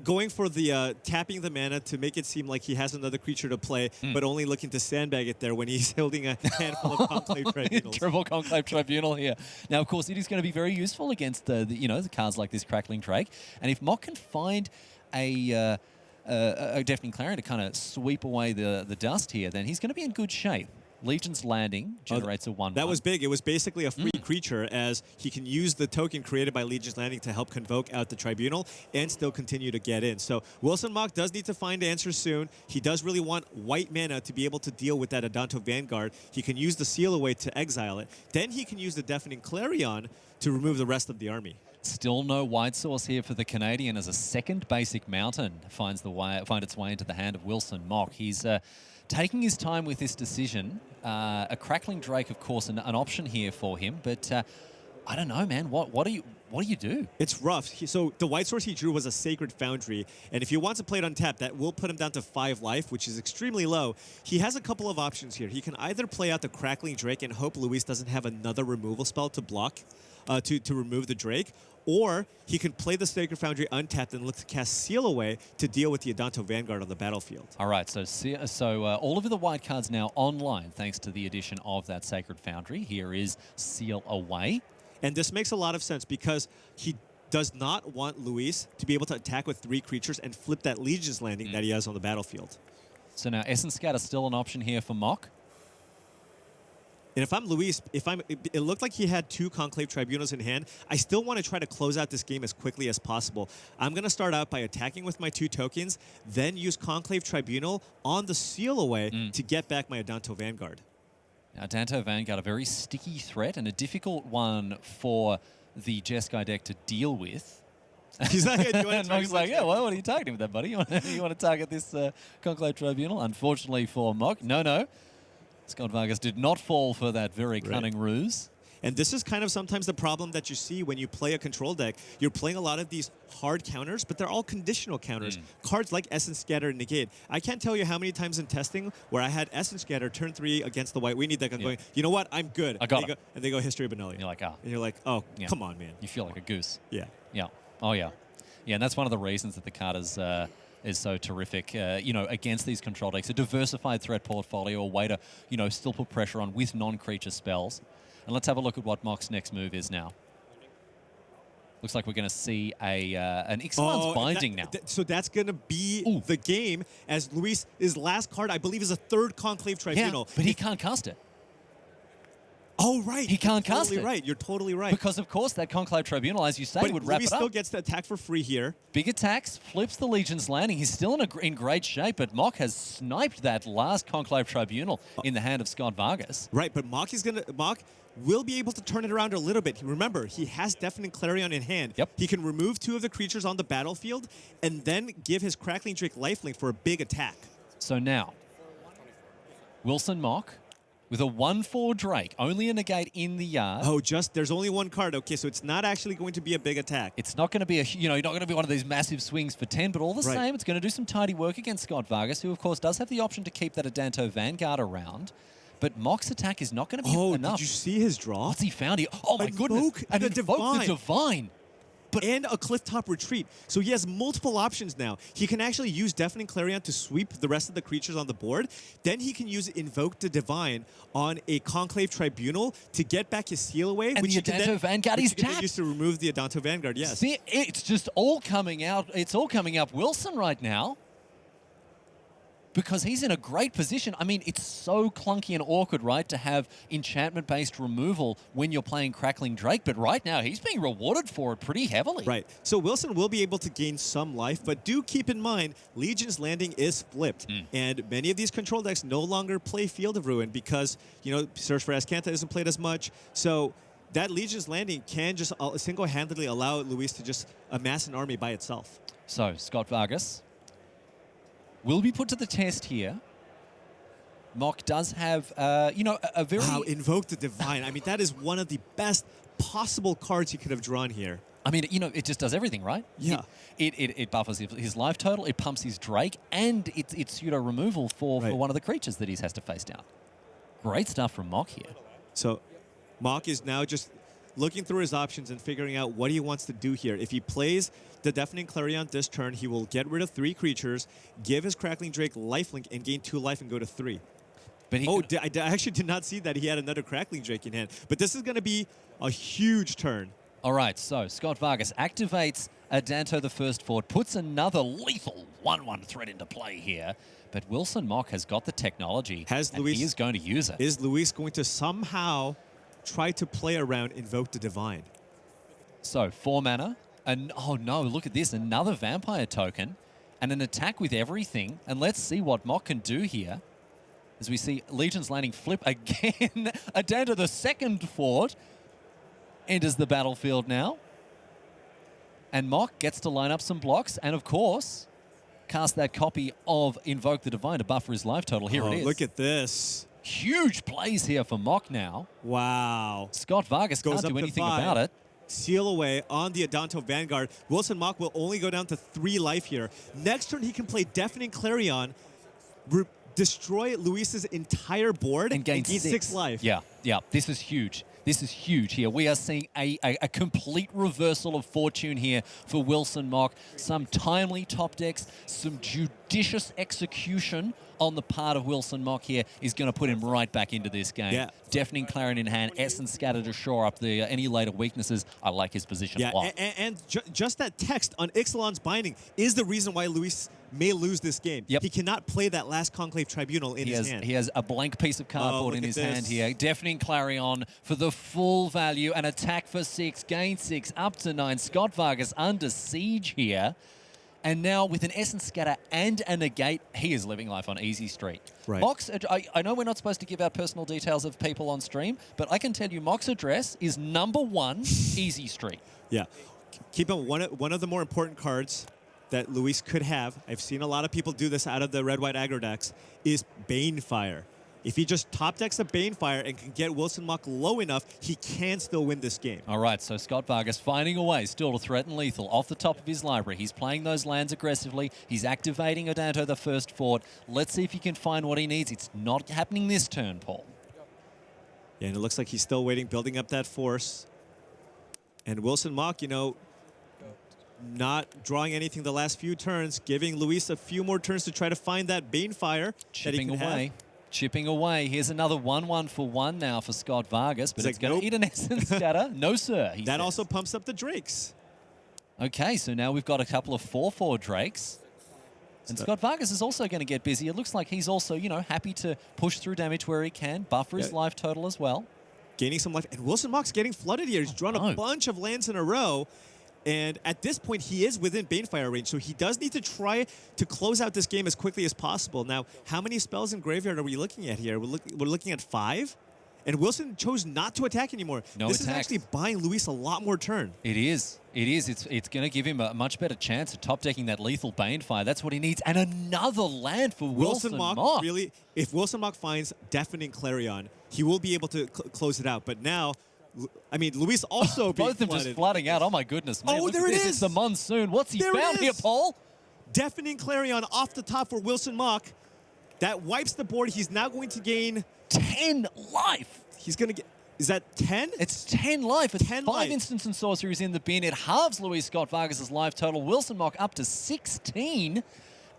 Speaker 2: going for the tapping the mana to make it seem like he has another creature to play, but only looking to sandbag it there when he's holding a handful of Conclave Tribunals.
Speaker 1: Triple Conclave Tribunal here. Now, of course, it is going to be very useful against the cards like this Crackling Drake. And if Mock can find a Deafening Clarion to kind of sweep away the dust here, then he's going to be in good shape. Legion's Landing generates a 1/1.
Speaker 2: That was big. It was basically a free creature, as he can use the token created by Legion's Landing to help convoke out the Tribunal and still continue to get in. So Wilson Mock does need to find answers soon. He does really want white mana to be able to deal with that Adanto Vanguard. He can use the Seal Away to exile it. Then he can use the Deafening Clarion to remove the rest of the army.
Speaker 1: Still no White Source here for the Canadian as a second basic mountain find its way into the hand of Wilson Mock. He's taking his time with this decision. A Crackling Drake, of course, an option here for him, but I don't know, man. What do you do?
Speaker 2: It's rough. So the White Source he drew was a Sacred Foundry, and if he wants to play it untapped, that will put him down to 5 life, which is extremely low. He has a couple of options here. He can either play out the Crackling Drake and hope Luis doesn't have another removal spell to block, to remove the Drake, or he can play the Sacred Foundry untapped and look to cast Seal Away to deal with the Adanto Vanguard on the battlefield.
Speaker 1: All right, so all of the white cards now online thanks to the addition of that Sacred Foundry. Here is Seal Away.
Speaker 2: And this makes a lot of sense because he does not want Luis to be able to attack with 3 creatures and flip that Legion's Landing that he has on the battlefield.
Speaker 1: So now Essence Scatter still an option here for Mock.
Speaker 2: And if I'm Luis, it looked like he had 2 Conclave Tribunals in hand. I still want to try to close out this game as quickly as possible. I'm going to start out by attacking with my 2 tokens, then use Conclave Tribunal on the Seal Away to get back my Adanto Vanguard.
Speaker 1: Now, Danto Vanguard, a very sticky threat and a difficult one for the Jeskai deck to deal with.
Speaker 2: He's like,
Speaker 1: And Mock's like, yeah, well, what are you targeting with that, buddy? You want to target this Conclave Tribunal? Unfortunately for Mock, no. Scott-Vargas did not fall for that very cunning ruse.
Speaker 2: And this is kind of sometimes the problem that you see when you play a control deck. You're playing a lot of these hard counters, but they're all conditional counters. Cards like Essence Scatter and Negate. I can't tell you how many times in testing where I had Essence Scatter turn 3 against the White Weenie deck. I'm going, you know what? I'm good.
Speaker 1: I got it.
Speaker 2: And they go History of Benelia.
Speaker 1: And you're like,
Speaker 2: And you're like, oh, come on, man.
Speaker 1: You feel like a goose.
Speaker 2: Yeah.
Speaker 1: Yeah. Oh, yeah. Yeah, and that's one of the reasons that the card is so terrific, against these control decks. A diversified threat portfolio, a way to, still put pressure on with non-creature spells. And let's have a look at what Mock's next move is now. Looks like we're going to see an Ixalan's Binding now.
Speaker 2: So that's going to be the game, as Luis's last card, I believe, is a third Conclave Tribunal.
Speaker 1: Yeah, but he can't cast it.
Speaker 2: Oh, right.
Speaker 1: He can't cast it.
Speaker 2: You're totally right.
Speaker 1: Because, of course, that Conclave Tribunal, as you say, would wrap
Speaker 2: Luis
Speaker 1: it up.
Speaker 2: still gets the attack for free here.
Speaker 1: Big attacks, flips the Legion's Landing. He's still in great shape, but Mock has sniped that last Conclave Tribunal in the hand of Scott-Vargas.
Speaker 2: Right, but Mock will be able to turn it around a little bit. Remember, he has Deafening Clarion in hand.
Speaker 1: Yep.
Speaker 2: He can remove 2 of the creatures on the battlefield and then give his Crackling Drake lifelink for a big attack.
Speaker 1: So now, Wilson Mock with a 1/4 Drake, only a negate in the yard.
Speaker 2: Oh, there's only one card. Okay, so it's not actually going to be a big attack.
Speaker 1: It's not going to be you're not going to be one of these massive swings for 10, but all the same, it's going to do some tidy work against Scott-Vargas, who, of course, does have the option to keep that Adanto Vanguard around. But Mock's attack is not going to be enough.
Speaker 2: Did you see his draw?
Speaker 1: What's he found here? Oh, my goodness.
Speaker 2: And
Speaker 1: Invoke the Divine.
Speaker 2: And a Clifftop Retreat. So he has multiple options now. He can actually use Deafening Clarion to sweep the rest of the creatures on the board. Then he can use Invoke the Divine on a Conclave Tribunal to get back his seal away.
Speaker 1: And the Adanto Vanguard is tapped.
Speaker 2: Used to remove the Adanto Vanguard, yes.
Speaker 1: See, it's just all coming out. It's all coming up Wilson right now. Because he's in a great position. I mean, it's so clunky and awkward, right, to have enchantment-based removal when you're playing Crackling Drake. But right now, he's being rewarded for it pretty heavily.
Speaker 2: Right. So Wilson will be able to gain some life, but do keep in mind, Legion's Landing is flipped. And many of these control decks no longer play Field of Ruin because, Search for Azcanta isn't played as much. So that Legion's Landing can just single-handedly allow Luis to just amass an army by itself.
Speaker 1: So, Scott-Vargas will be put to the test here. Mock does have, a very...
Speaker 2: Wow, Invoke the Divine. I mean, that is one of the best possible cards he could have drawn here.
Speaker 1: I mean, it just does everything, right?
Speaker 2: Yeah.
Speaker 1: It buffers his life total, it pumps his Drake, and it's pseudo-removal for one of the creatures that he has to face down. Great stuff from Mock here.
Speaker 2: So, Mock is now just looking through his options and figuring out what he wants to do here. If he plays the Deafening Clarion this turn, he will get rid of 3 creatures, give his Crackling Drake lifelink, and gain 2 life and go to 3.
Speaker 1: But
Speaker 2: I actually did not see that he had another Crackling Drake in hand. But this is going to be a huge turn.
Speaker 1: All right, so Scott-Vargas activates Adanto the First Fort, puts another lethal 1/1 threat into play here. But Wilson Mock has got the technology, and he is going to use it.
Speaker 2: Is Luis going to somehow try to play around Invoke the Divine?
Speaker 1: So, 4 mana. And oh no, look at this. Another Vampire token and an attack with everything. And let's see what Mock can do here. As we see Legion's Landing flip again. Adanto the Second Fort enters the battlefield now. And Mock gets to line up some blocks. And of course, cast that copy of Invoke the Divine to buffer his life total. Here it is.
Speaker 2: Look at this.
Speaker 1: Huge plays here for Mock now.
Speaker 2: Wow.
Speaker 1: Scott-Vargas can't do anything about it.
Speaker 2: Seal away on the Adanto Vanguard. Wilson Mock will only go down to 3 life here. Next turn, he can play Deafening Clarion, destroy Luis's entire board,
Speaker 1: and gain
Speaker 2: 6 life.
Speaker 1: Yeah. This is huge. This is huge here. We are seeing a complete reversal of fortune here for Wilson Mock. Some timely top decks, some judicious execution on the part of Wilson Mock here is going to put him right back into this game.
Speaker 2: Yeah.
Speaker 1: Deafening Clarion in hand, Essence Scatter to shore up any later weaknesses. I like his position a lot.
Speaker 2: And just that text on Ixalan's Binding is the reason why Luis may lose this game.
Speaker 1: Yep.
Speaker 2: He cannot play that last Conclave Tribunal in his hand.
Speaker 1: He has a blank piece of cardboard in his hand here. Deafening Clarion for the full value. An attack for 6, gain 6, up to 9. Scott-Vargas under siege here. And now with an Essence Scatter and a Negate, he is living life on easy street.
Speaker 2: Right.
Speaker 1: Mox, I know we're not supposed to give out personal details of people on stream, but I can tell you Mox address is #1 easy street.
Speaker 2: Yeah. Keep on one of the more important cards that Luis could have, I've seen a lot of people do this out of the red-white aggro decks, is Banefire. If he just top decks a Banefire and can get Wilson Mock low enough, he can still win this game.
Speaker 1: All right, so Scott-Vargas finding a way still to threaten lethal off the top of his library. He's playing those lands aggressively. He's activating Odanto, the first fort. Let's see if he can find what he needs. It's not happening this turn, Paul.
Speaker 2: Yeah, and it looks like he's still waiting, building up that force. And Wilson Mock, you know, not drawing anything the last few turns, giving Luis a few more turns to try to find that Banefire
Speaker 1: Chipping
Speaker 2: that he can
Speaker 1: away.
Speaker 2: have.
Speaker 1: Chipping away. Here's another 1-1 for 1 now for Scott-Vargas, but it's
Speaker 2: like,
Speaker 1: going to
Speaker 2: nope.
Speaker 1: eat an Essence Scatter. No, sir, he
Speaker 2: That
Speaker 1: says.
Speaker 2: also pumps up the Drakes.
Speaker 1: Okay, so now we've got a couple of 4/4 Drakes. And Scott-Vargas is also going to get busy. It looks like he's also, you know, happy to push through damage where he can, buffer his life total as well.
Speaker 2: Gaining some life. And Wilson Mock's getting flooded here. He's drawn a bunch of lands in a row. And at this point, he is within Banefire range, so he does need to try to close out this game as quickly as possible. Now, how many spells in Graveyard are we looking at here? We're looking at 5? And Wilson chose not to attack anymore.
Speaker 1: No
Speaker 2: this
Speaker 1: attacks.
Speaker 2: is actually buying Luis a lot more turn.
Speaker 1: It is. It is. It's going to give him a much better chance of top decking that lethal Banefire. That's what he needs. And another land for Wilson Mock.
Speaker 2: Really, if Wilson Mock finds Deafening Clarion, he will be able to close it out. But now, I mean, Luis also being
Speaker 1: Both of them
Speaker 2: flooded.
Speaker 1: just flooding out. Oh, my goodness. Man,
Speaker 2: Oh,
Speaker 1: look
Speaker 2: there
Speaker 1: at
Speaker 2: it
Speaker 1: this.
Speaker 2: is.
Speaker 1: It's the monsoon. What's he
Speaker 2: There it
Speaker 1: found here,
Speaker 2: is.
Speaker 1: Paul?
Speaker 2: Deafening Clarion off the top for Wilson Mock. That wipes the board. He's now going to gain
Speaker 1: 10 life.
Speaker 2: He's going to get... Is that 10?
Speaker 1: It's 10 life. It's
Speaker 2: 10
Speaker 1: 5
Speaker 2: life.
Speaker 1: instants and sorceries in the bin. It halves Luis Scott-Vargas' life total. Wilson Mock up to 16.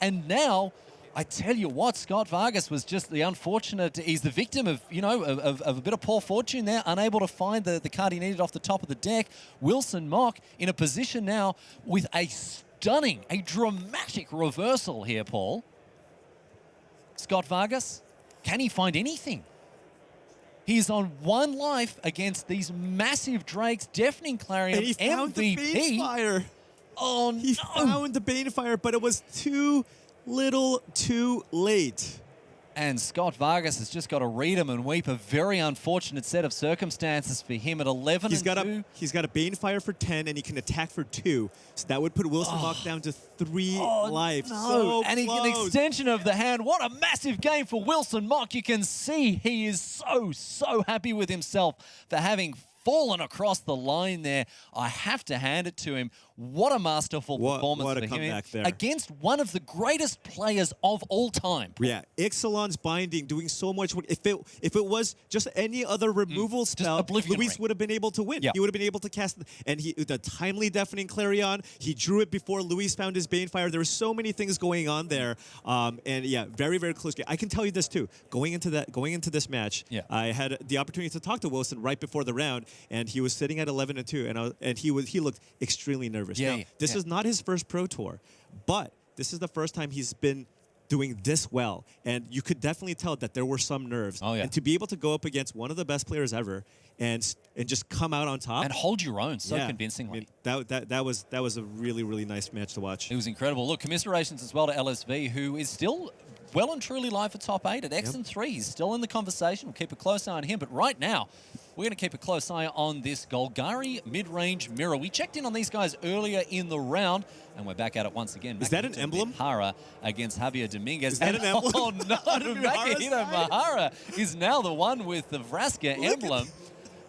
Speaker 1: And now, I tell you what, Scott-Vargas was just the unfortunate... He's the victim of, you know, of a bit of poor fortune there, unable to find the card he needed off the top of the deck. Wilson Mock in a position now with a stunning, a dramatic reversal here, Paul. Scott-Vargas, can he find anything? He's on 1 life against these massive Drakes, Deafening Clarion,
Speaker 2: And he found the
Speaker 1: MVP.
Speaker 2: Banefire.
Speaker 1: Oh, no.
Speaker 2: He found the Banefire, but it was too little too late.
Speaker 1: And Scott-Vargas has just got to read him and weep. A very unfortunate set of circumstances for him at 11
Speaker 2: He's got
Speaker 1: 2.
Speaker 2: He's got a Banefire for 10, and he can attack for 2. So that would put Wilson Mock down to 3 life.
Speaker 1: No.
Speaker 2: So
Speaker 1: And an
Speaker 2: close.
Speaker 1: extension of the hand. What a massive game for Wilson Mock. You can see he is so happy with himself for having fallen across the line there. I have to hand it to him. What a masterful performance
Speaker 2: what a
Speaker 1: for him
Speaker 2: comeback there.
Speaker 1: against one of the greatest players of all time.
Speaker 2: Yeah, Ixalan's Binding doing so much. If it was just any other removal spell,
Speaker 1: Oblivion
Speaker 2: Luis
Speaker 1: Ring.
Speaker 2: would have been able to win.
Speaker 1: Yeah.
Speaker 2: He would have been able to cast, and the timely Deafening Clarion, he drew it before Luis found his Banefire. There were so many things going on there, and yeah, very close game. I can tell you this too. Going into this match,
Speaker 1: Yeah.
Speaker 2: I had the opportunity to talk to Wilson right before the round, and he was sitting at 11-2, and he looked extremely nervous.
Speaker 1: Yeah,
Speaker 2: Now, this is not his first Pro Tour, but this is the first time he's been doing this well, and you could definitely tell that there were some nerves.
Speaker 1: Oh, yeah.
Speaker 2: And to be able to go up against one of the best players ever and just come out on top
Speaker 1: And hold your own so
Speaker 2: yeah,
Speaker 1: convincingly.
Speaker 2: I mean, that was a really nice match to watch.
Speaker 1: It was incredible. Look, commiserations as well to LSV, who is still well and truly live at top 8 at X and 3. He's still in the conversation. We'll keep a close eye on him. But right now, we're going to keep a close eye on this Golgarri mid-range mirror. We checked in on these guys earlier in the round, and we're back at it once again.
Speaker 2: Is that an emblem?
Speaker 1: Mahara against Javier Dominguez.
Speaker 2: Is that an emblem?
Speaker 1: Oh, no. Makahito Mahara is now the one with the Vraska emblem.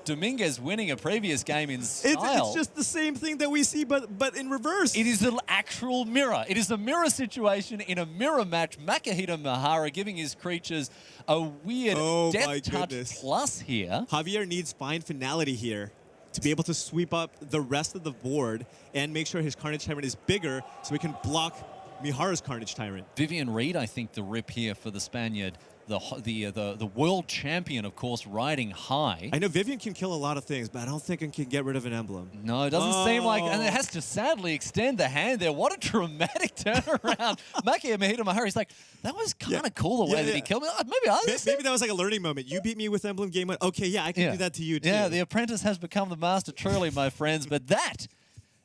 Speaker 1: Dominguez winning a previous game in style.
Speaker 2: It's just the same thing that we see, but in reverse.
Speaker 1: It is an actual mirror. It is a mirror situation in a mirror match. Makahito Mahara giving his creatures a weird Death Touch plus here.
Speaker 2: Javier needs fine finality here to be able to sweep up the rest of the board and make sure his Carnage Tyrant is bigger so we can block Mihara's Carnage Tyrant.
Speaker 1: Vivian Reed, I think, the rip here for the Spaniard. The world champion, of course, riding high.
Speaker 2: I know Vivian can kill a lot of things, but I don't think it can get rid of an emblem.
Speaker 1: No, it doesn't seem like, and it has to sadly extend the hand there. What a dramatic turnaround. Makahito Mahara, he's like, that was kind of cool the way that he killed me.
Speaker 2: Maybe that was like a learning moment. You beat me with emblem game 1. Okay, yeah, I can do that to you too.
Speaker 1: Yeah, the apprentice has become the master truly, my friends, but that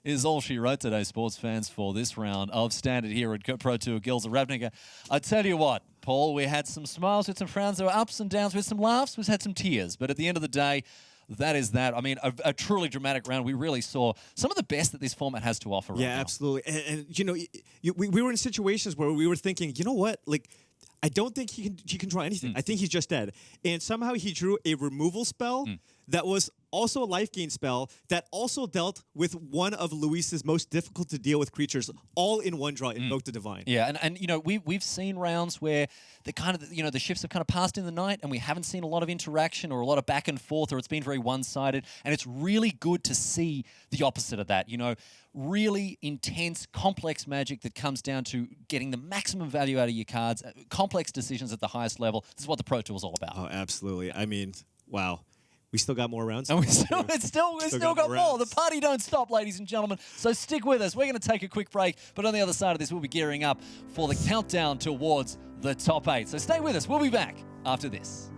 Speaker 1: is all she wrote today, sports fans, for this round of Standard here at Pro Tour Guilds of Ravnica. I tell you what, Paul, we had some smiles, we had some frowns, there were ups and downs, we had some laughs, we've had some tears. But at the end of the day, that is that. I mean, a truly dramatic round. We really saw some of the best that this format has to offer right now.
Speaker 2: Yeah, absolutely. And you know, we were in situations where we were thinking, you know what, like, I don't think he can draw anything. I think he's just dead. And somehow he drew a removal spell that was also a life gain spell that also dealt with one of Luis's most difficult to deal with creatures, all in one draw, Invoke the Divine.
Speaker 1: Yeah, and you know, we've seen rounds where the kind of, you know, the shifts have kind of passed in the night and we haven't seen a lot of interaction or a lot of back and forth, or it's been very one-sided, and it's really good to see the opposite of that, you know, really intense, complex Magic that comes down to getting the maximum value out of your cards, complex decisions at the highest level. This is what the Pro Tour is all about.
Speaker 2: Oh, absolutely. I mean, wow. We still got more rounds.
Speaker 1: And we still got more. The party don't stop, ladies and gentlemen. So stick with us. We're going to take a quick break. But on the other side of this, we'll be gearing up for the countdown towards the top 8. So stay with us. We'll be back after this.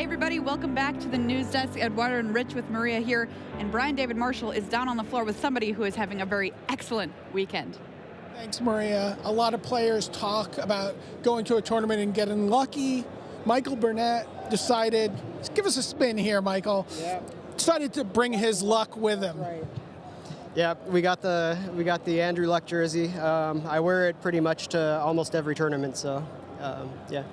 Speaker 4: everybody, welcome back to the news desk. Eduardo and Rich with Maria here, and Brian David Marshall is down on the floor with somebody who is having a very excellent weekend.
Speaker 5: Thanks, Maria. A lot of players talk about going to a tournament and getting lucky. Michael Burnett decided, give us a spin here, Michael.
Speaker 6: Yeah.
Speaker 5: Decided to bring his luck with him.
Speaker 6: Right. Yeah, we got the Andrew Luck jersey. I wear it pretty much to almost every tournament, so yeah.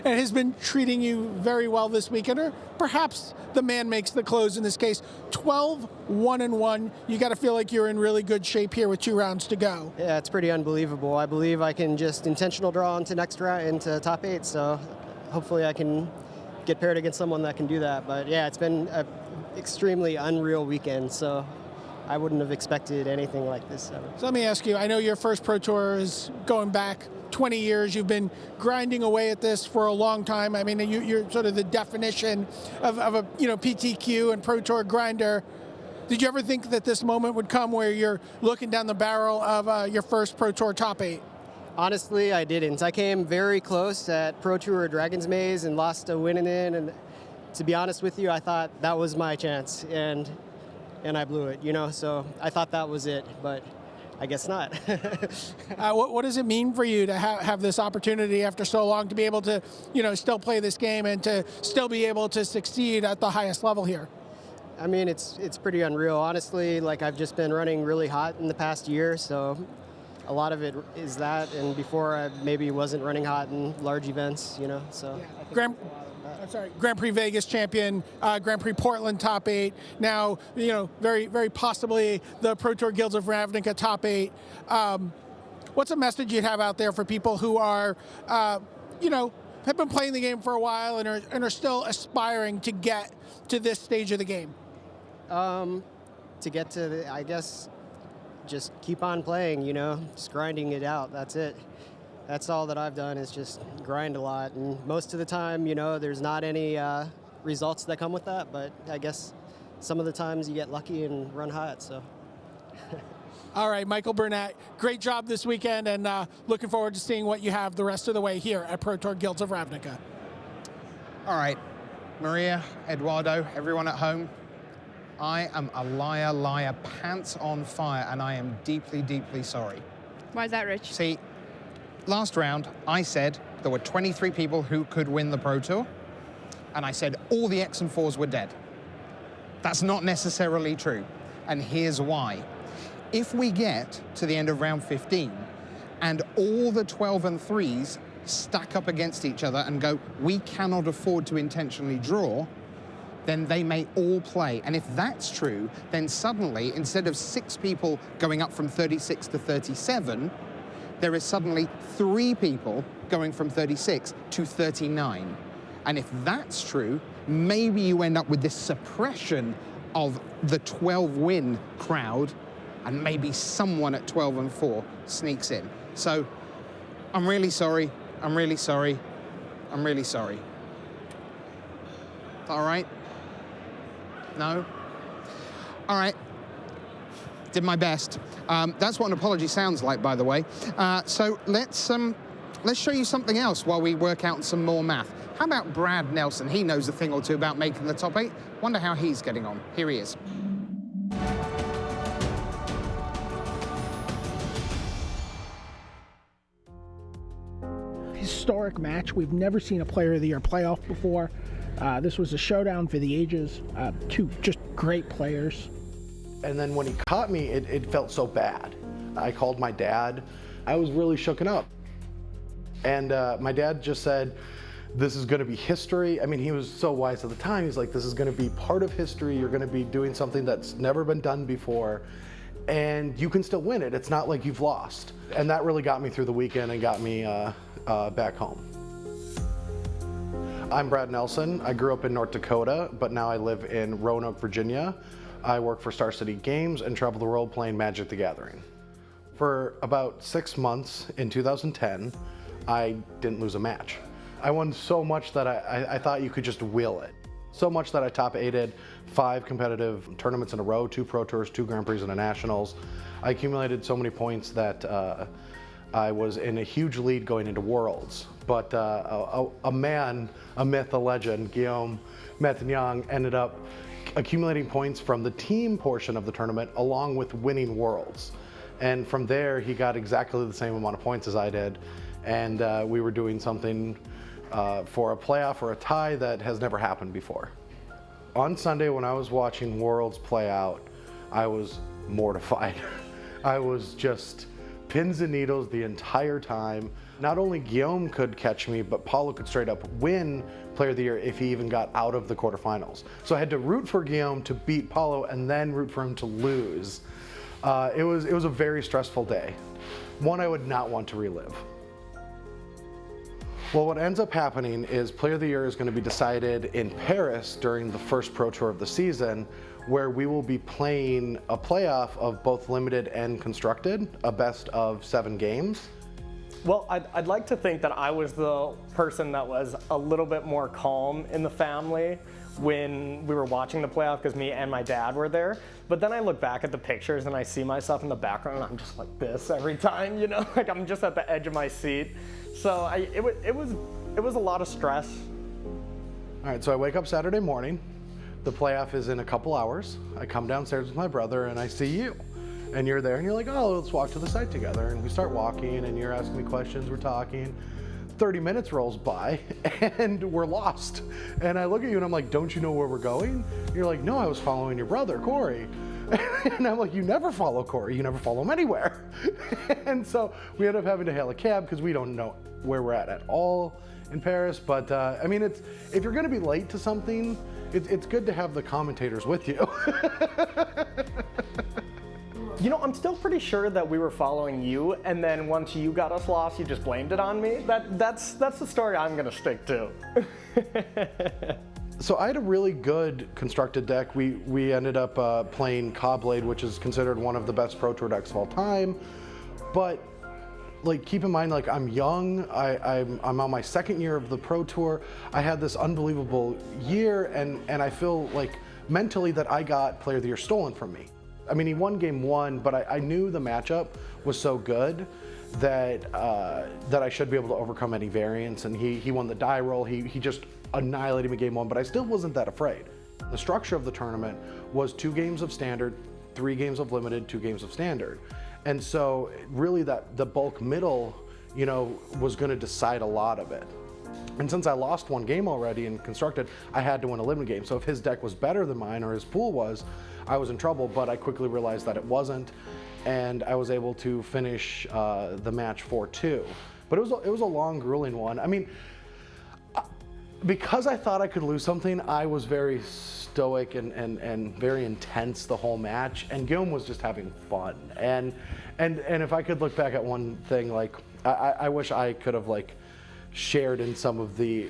Speaker 5: And has been treating you very well this weekend, or perhaps the man makes the close in this case. 12-1-1. You got to feel like you're in really good shape here with 2 rounds to go.
Speaker 6: Yeah, it's pretty unbelievable. I believe I can just intentional draw into next round, into top 8, so hopefully I can get paired against someone that can do that. But yeah, it's been an extremely unreal weekend, so I wouldn't have expected anything like this ever.
Speaker 5: So let me ask you, I know your first Pro Tour is going back 20 years. You've been grinding away at this for a long time. I mean, you're sort of the definition of a PTQ and Pro Tour grinder. Did you ever think that this moment would come where you're looking down the barrel of your first Pro Tour top 8?
Speaker 6: Honestly, I didn't. I came very close at Pro Tour Dragon's Maze and lost a win in it. And to be honest with you, I thought that was my chance, and I blew it. So I thought that was it, but I guess not.
Speaker 5: What does it mean for you to have this opportunity after so long to be able to, still play this game and to still be able to succeed at the highest level here?
Speaker 6: I mean, it's pretty unreal. Honestly, I've just been running really hot in the past year, so a lot of it is that. And before I maybe wasn't running hot in large events, so.
Speaker 5: Yeah. Grand Prix Vegas champion, Grand Prix Portland top 8. Now, very, very possibly the Pro Tour Guilds of Ravnica top 8. What's a message you'd have out there for people who are, have been playing the game for a while and are still aspiring to get to this stage of the game?
Speaker 6: To get to I guess, just keep on playing, just grinding it out. That's it. That's all that I've done, is just grind a lot. And most of the time, there's not any results that come with that, but I guess some of the times you get lucky and run hot, so.
Speaker 5: All right, Michael Burnett, great job this weekend, and looking forward to seeing what you have the rest of the way here at Pro Tour Guilds of Ravnica.
Speaker 7: All right, Maria, Eduardo, everyone at home, I am a liar, pants on fire, and I am deeply, deeply sorry.
Speaker 4: Why is that, Rich?
Speaker 7: See, last round, I said there were 23 people who could win the Pro Tour, and I said all the X and 4s were dead. That's not necessarily true, and here's why. If we get to the end of round 15, and all the 12 and 3s stack up against each other and go, we cannot afford to intentionally draw, then they may all play. And if that's true, then suddenly, instead of 6 people going up from 36 to 37, there is suddenly 3 people going from 36 to 39. And if that's true, maybe you end up with this suppression of the 12-win crowd, and maybe someone at 12 and 4 sneaks in. So I'm really sorry. I'm really sorry. I'm really sorry. All right? No? All right. Did my best. That's what an apology sounds like, by the way. So let's show you something else while we work out some more math. How about Brad Nelson? He knows a thing or two about making the top 8. Wonder how he's getting on. Here he is.
Speaker 5: Historic match. We've never seen a Player of the Year playoff before. This was a showdown for the ages. 2 just great players.
Speaker 8: And then when he caught me, it felt so bad. I called my dad. I was really shooken up. And my dad just said, this is going to be history. I mean, he was so wise at the time. He's like, this is going to be part of history. You're going to be doing something that's never been done before. And you can still win it. It's not like you've lost. And that really got me through the weekend and got me back home. I'm Brad Nelson. I grew up in North Dakota, but now I live in Roanoke, Virginia. I work for Star City Games and travel the world playing Magic the Gathering. For about 6 months in 2010, I didn't lose a match. I won so much that I thought you could just will it. So much that I top 8'd 5 competitive tournaments in a row, 2 Pro Tours, 2 Grand Prix and a Nationals. I accumulated so many points that I was in a huge lead going into Worlds, but a man, a myth, a legend, Guillaume Mettignan, ended up accumulating points from the team portion of the tournament along with winning Worlds. And from there, he got exactly the same amount of points as I did. And we were doing something for a playoff or a tie that has never happened before. On Sunday, when I was watching Worlds play out, I was mortified. I was just pins and needles the entire time. Not only Guillaume could catch me, but Paulo could straight up win Player of the Year if he even got out of the quarterfinals. So I had to root for Guillaume to beat Paulo and then root for him to lose. It was a very stressful day. One I would not want to relive. Well, what ends up happening is Player of the Year is going to be decided in Paris during the first Pro Tour of the season, where we will be playing a playoff of both limited and constructed, a best of 7 games.
Speaker 9: Well, I'd like to think that I was the person that was a little bit more calm in the family when we were watching the playoff, because me and my dad were there. But then I look back at the pictures and I see myself in the background and I'm just like this every time, like I'm just at the edge of my seat. So it was a lot of stress.
Speaker 8: All right, so I wake up Saturday morning. The playoff is in a couple hours. I come downstairs with my brother and I see you. And you're there and you're like, oh, let's walk to the site together. And we start walking and you're asking me questions, we're talking. 30 minutes rolls by and we're lost. And I look at you and I'm like, don't you know where we're going? And you're like, no, I was following your brother, Corey. And I'm like, you never follow Corey, you never follow him anywhere. And so we end up having to hail a cab because we don't know where we're at all in Paris. But I mean, if you're gonna be late to something, it's good to have the commentators with you.
Speaker 9: I'm still pretty sure that we were following you, and then once you got us lost, you just blamed it on me. That's the story I'm gonna stick to.
Speaker 8: So I had a really good constructed deck. We ended up playing Cobblade, which is considered one of the best Pro Tour decks of all time. But like, keep in mind, like, I'm young. I'm on my 2nd year of the Pro Tour. I had this unbelievable year, and I feel like mentally that I got Player of the Year stolen from me. I mean, he won game 1, but I knew the matchup was so good that I should be able to overcome any variance. And he won the die roll. He just annihilated me game 1, but I still wasn't that afraid. The structure of the tournament was 2 games of standard, 3 games of limited, 2 games of standard. And so really the bulk middle, was going to decide a lot of it. And since I lost 1 game already in constructed, I had to win a limited game. So if his deck was better than mine or his pool was, I was in trouble, but I quickly realized that it wasn't. And I was able to finish the match 4-2. But it was a long, grueling one. I mean, because I thought I could lose something, I was very stoic and very intense the whole match. And Guillaume was just having fun. And if I could look back at one thing, like, I wish I could have, like, shared in some of the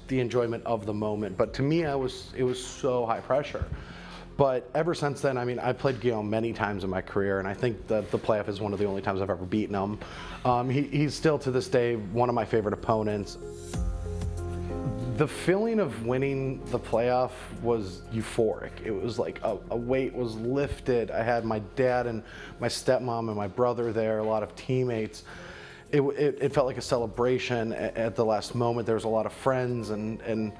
Speaker 8: enjoyment of the moment. But to me, it was so high pressure. But ever since then, I mean, I played Guillaume many times in my career, and I think that the playoff is one of the only times I've ever beaten him. He's still, to this day, one of my favorite opponents. The feeling of winning the playoff was euphoric. It was like a weight was lifted. I had my dad and my stepmom and my brother there, a lot of teammates. It felt like a celebration at the last moment. There was a lot of friends, and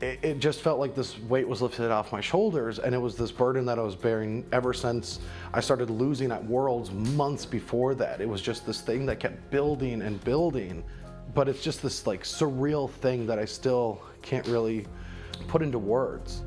Speaker 8: it just felt like this weight was lifted off my shoulders, and it was this burden that I was bearing ever since I started losing at Worlds months before that. It was just this thing that kept building and building, but it's just this like surreal thing that I still can't really put into words.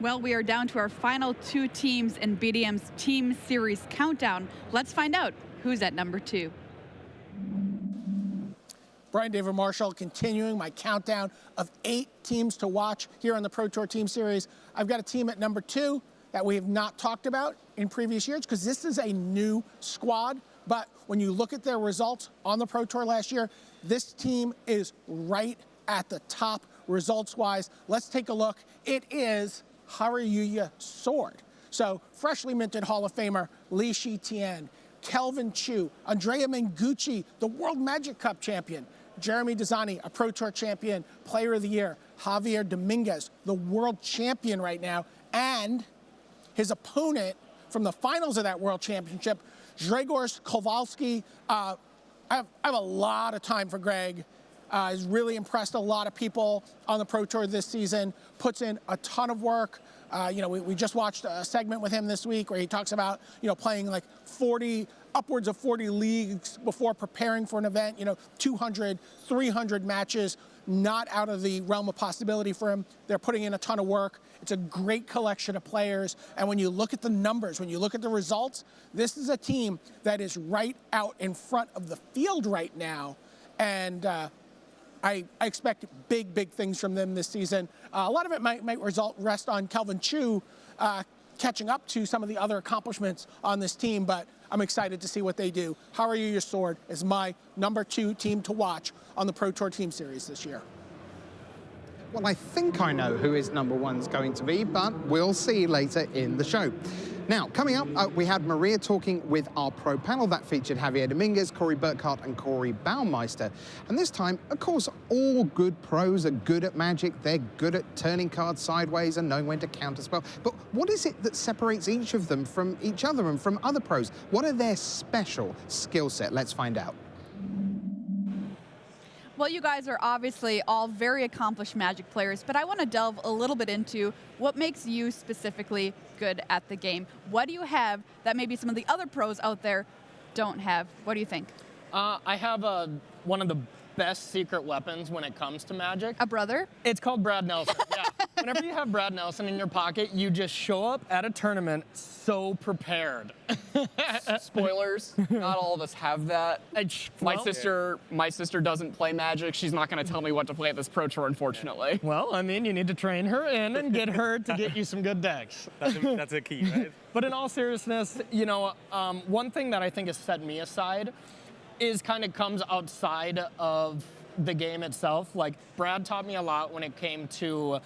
Speaker 4: Well, we are down to our final 2 teams in BDM's Team Series Countdown. Let's find out who's at number 2.
Speaker 5: Brian David Marshall, continuing my countdown of 8 teams to watch here on the Pro Tour Team Series. I've got a team at number 2 that we have not talked about in previous years because this is a new squad. But when you look at their results on the Pro Tour last year, this team is right at the top results-wise. Let's take a look. It is Haruya Sword. So freshly minted Hall of Famer Li Shi-Tian, Kelvin Chu, Andrea Mengucci, the World Magic Cup champion, Jeremy Desani, a Pro Tour champion, Player of the Year, Javier Dominguez, the world champion right now, and his opponent from the finals of that world championship, Grzegorz Kowalski. I have a lot of time for Greg. He's really impressed a lot of people on the Pro Tour this season, puts in a ton of work. We just watched a segment with him this week where he talks about, playing like upwards of 40 leagues before preparing for an event, 200, 300 matches, not out of the realm of possibility for him. They're putting in a ton of work. It's a great collection of players. And when you look at the numbers, when you look at the results, this is a team that is right out in front of the field right now. And I expect big things from them this season. A lot of it might rest on Kelvin Chu catching up to some of the other accomplishments on this team, but I'm excited to see what they do. Haruya Sword is my number 2 team to watch on the Pro Tour Team Series this year.
Speaker 7: Well, I think I know who his number 1's going to be, but we'll see later in the show. Now, coming up, we had Maria talking with our pro panel that featured Javier Dominguez, Corey Burkhart, and Corey Baumeister. And this time, of course, all good pros are good at Magic. They're good at turning cards sideways and knowing when to counterspell. But what is it that separates each of them from each other and from other pros? What are their special skill set? Let's find out.
Speaker 4: Well, you guys are obviously all very accomplished Magic players, but I want to delve a little bit into what makes you specifically good at the game. What do you have that maybe some of the other pros out there don't have? What do you think?
Speaker 10: I have one of the best secret weapons when it comes to Magic.
Speaker 4: A brother?
Speaker 10: It's called Brad Nelson. Yeah. Whenever you have Brad Nelson in your pocket, you just show up at a tournament so prepared.
Speaker 11: Spoilers, not all of us have that. My sister doesn't play Magic. She's not going to tell me what to play at this Pro Tour, unfortunately.
Speaker 10: Well, I mean, you need to train her in and get her to get you some good decks.
Speaker 2: That's a key, right?
Speaker 10: But in all seriousness, one thing that I think has set me aside is kind of comes outside of the game itself. Like, Brad taught me a lot when it came to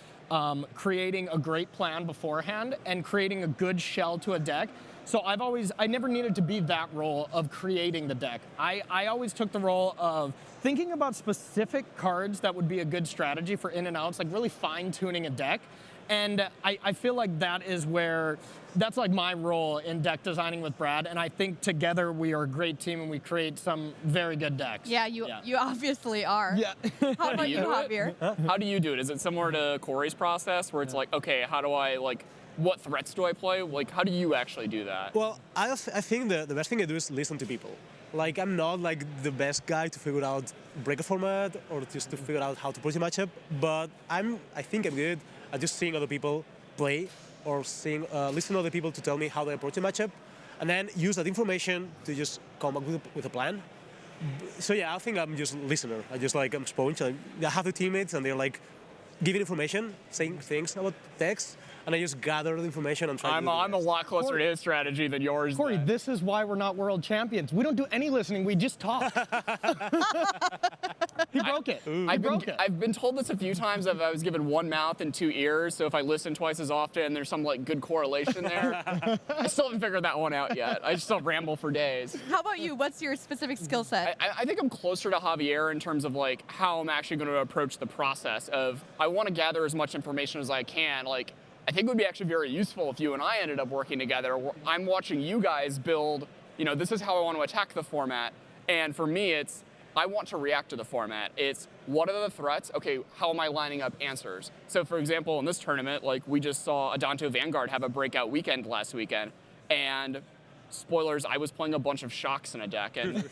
Speaker 10: creating a great plan beforehand and creating a good shell to a deck. So I never needed to be that role of creating the deck. I always took the role of thinking about specific cards that would be a good strategy for in and outs, like really fine-tuning a deck. And I feel like that's like my role in deck designing with Brad, and I think together we are a great team and we create some very good decks.
Speaker 4: Yeah, you obviously are.
Speaker 10: Yeah.
Speaker 4: How about you, Javier?
Speaker 11: How do you do it? Is it similar to Corey's process where it's like, okay, how do I, what threats do I play? Like, how do you actually do that?
Speaker 12: Well, I think the best thing I do is listen to people. Like, I'm not the best guy to figure out break a format or just to figure out how to approach a matchup, but I think I'm good at just seeing other people play or listen to other people to tell me how they approach a matchup, and then use that information to just come up with a plan. So yeah, I think I'm just a listener. I'm a sponge. I have the teammates and they're giving information, saying things about decks, and I just gather the information and try to do
Speaker 11: I'm a lot closer to his strategy than yours.
Speaker 10: Corey, this is why we're not world champions. We don't do any listening, we just talk. He broke it.
Speaker 11: I've been told this a few times that I was given one mouth and two ears, so if I listen twice as often, there's some good correlation there. I still haven't figured that one out yet. I still ramble for days.
Speaker 4: How about you? What's your specific skill set?
Speaker 11: I think I'm closer to Javier in terms of how I'm actually going to approach the process of I want to gather as much information as I can. I think it would be actually very useful if you and I ended up working together. I'm watching you guys build, this is how I want to attack the format. And for me, it's, I want to react to the format. It's, what are the threats? Okay, how am I lining up answers? So for example, in this tournament, we just saw Adanto Vanguard have a breakout weekend last weekend. And spoilers, I was playing a bunch of shocks in a deck. And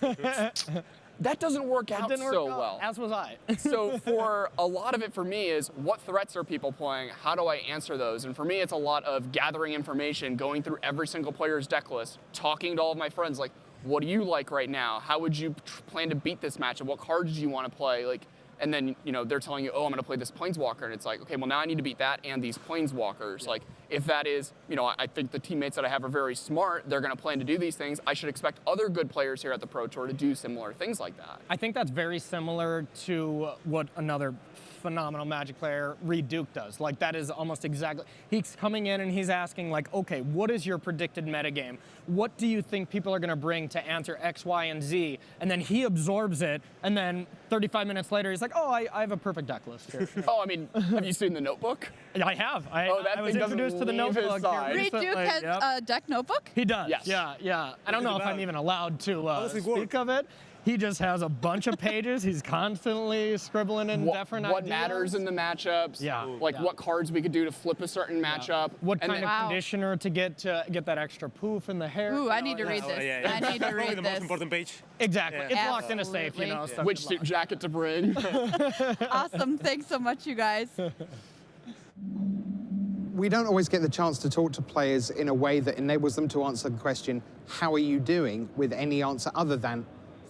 Speaker 11: that doesn't work out so
Speaker 10: out,
Speaker 11: well.
Speaker 10: As was I.
Speaker 11: So for a lot of it for me is what threats are people playing? How do I answer those? And for me, it's a lot of gathering information, going through every single player's deck list, talking to all of my friends, like, what do you like right now? How would you plan to beat this matchup? What cards do you want to play? Like, and then, you know, they're telling you, oh, I'm going to play this Planeswalker. And it's like, okay, well, now I need to beat that and these Planeswalkers. Yeah. Like, if that is, you know, I think the teammates that I have are very smart. They're going to plan to do these things. I should expect other good players here at the Pro Tour to do similar things like that.
Speaker 10: I think that's very similar to what another phenomenal Magic player, Reed Duke, does. Like, that is almost exactly, he's coming in and he's asking, like, okay, what is your predicted metagame? What do you think people are going to bring to answer X, Y, and Z? And then he absorbs it, and then 35 minutes later, he's like, oh, I have a person deck list here.
Speaker 11: Oh, I mean, have you seen the Notebook?
Speaker 10: I have. I was
Speaker 11: thing
Speaker 10: introduced to the Notebook here
Speaker 4: Reed
Speaker 10: recently.
Speaker 4: Duke has a deck notebook?
Speaker 10: He does.
Speaker 11: Yes.
Speaker 10: Yeah. I don't know if I'm even allowed to speak of it. He just has a bunch of pages. He's constantly scribbling in different
Speaker 11: what
Speaker 10: ideas.
Speaker 11: matters in the matchups.
Speaker 10: Yeah.
Speaker 11: Like what cards we could do to flip a certain matchup.
Speaker 10: What kind of conditioner to get that extra poof in the hair.
Speaker 4: Ooh, I need to read this. I need to read
Speaker 12: the
Speaker 4: this.
Speaker 12: most important page.
Speaker 10: Exactly.
Speaker 12: Yeah.
Speaker 10: It's locked in a safe, you know.
Speaker 11: Which suit jacket to bring.
Speaker 4: Awesome. Thanks so much, you guys.
Speaker 7: We don't always get the chance to talk to players in a way that enables them to answer the question, how are you doing, with any answer other than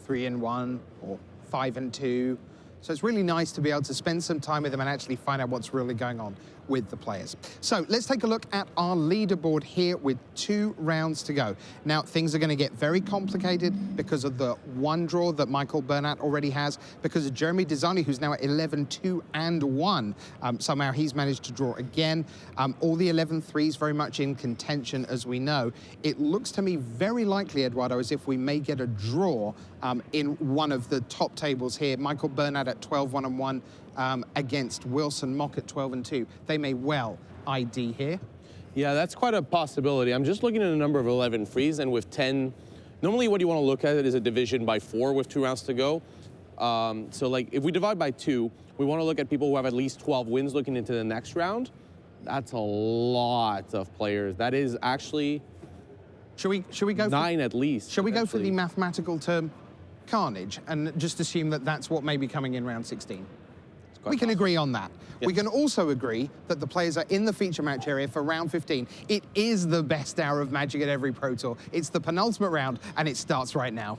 Speaker 7: 3-1 or 5-2. So it's really nice to be able to spend some time with them and actually find out what's really going on with the players. So let's take a look at our leaderboard here with 2 rounds to go. Now, things are going to get very complicated because of the one draw that Michael Burnett already has, because of Jeremy Desani, who's now at 11-2-1. Somehow he's managed to draw again. All the 11-3s very much in contention, as we know. It looks to me very likely, Eduardo, as if we may get a draw in one of the top tables here. Michael Burnett at 12-1-1. Against Wilson Mock at 12-2. They may well ID here.
Speaker 13: Yeah, that's quite a possibility. I'm just looking at a number of 11 frees, and with 10, normally what you want to look at it is a division by 4 with 2 rounds to go. So like if we divide by 2, we want to look at people who have at least 12 wins looking into the next round. That's a lot of players. That is actually
Speaker 7: should we go
Speaker 13: 9 at least.
Speaker 7: Shall we go for the mathematical term carnage and just assume that that's what may be coming in round 16? We can agree on that. Yes. We can also agree that the players are in the feature match area for round 15. It is the best hour of Magic at every Pro Tour. It's the penultimate round, and it starts right now.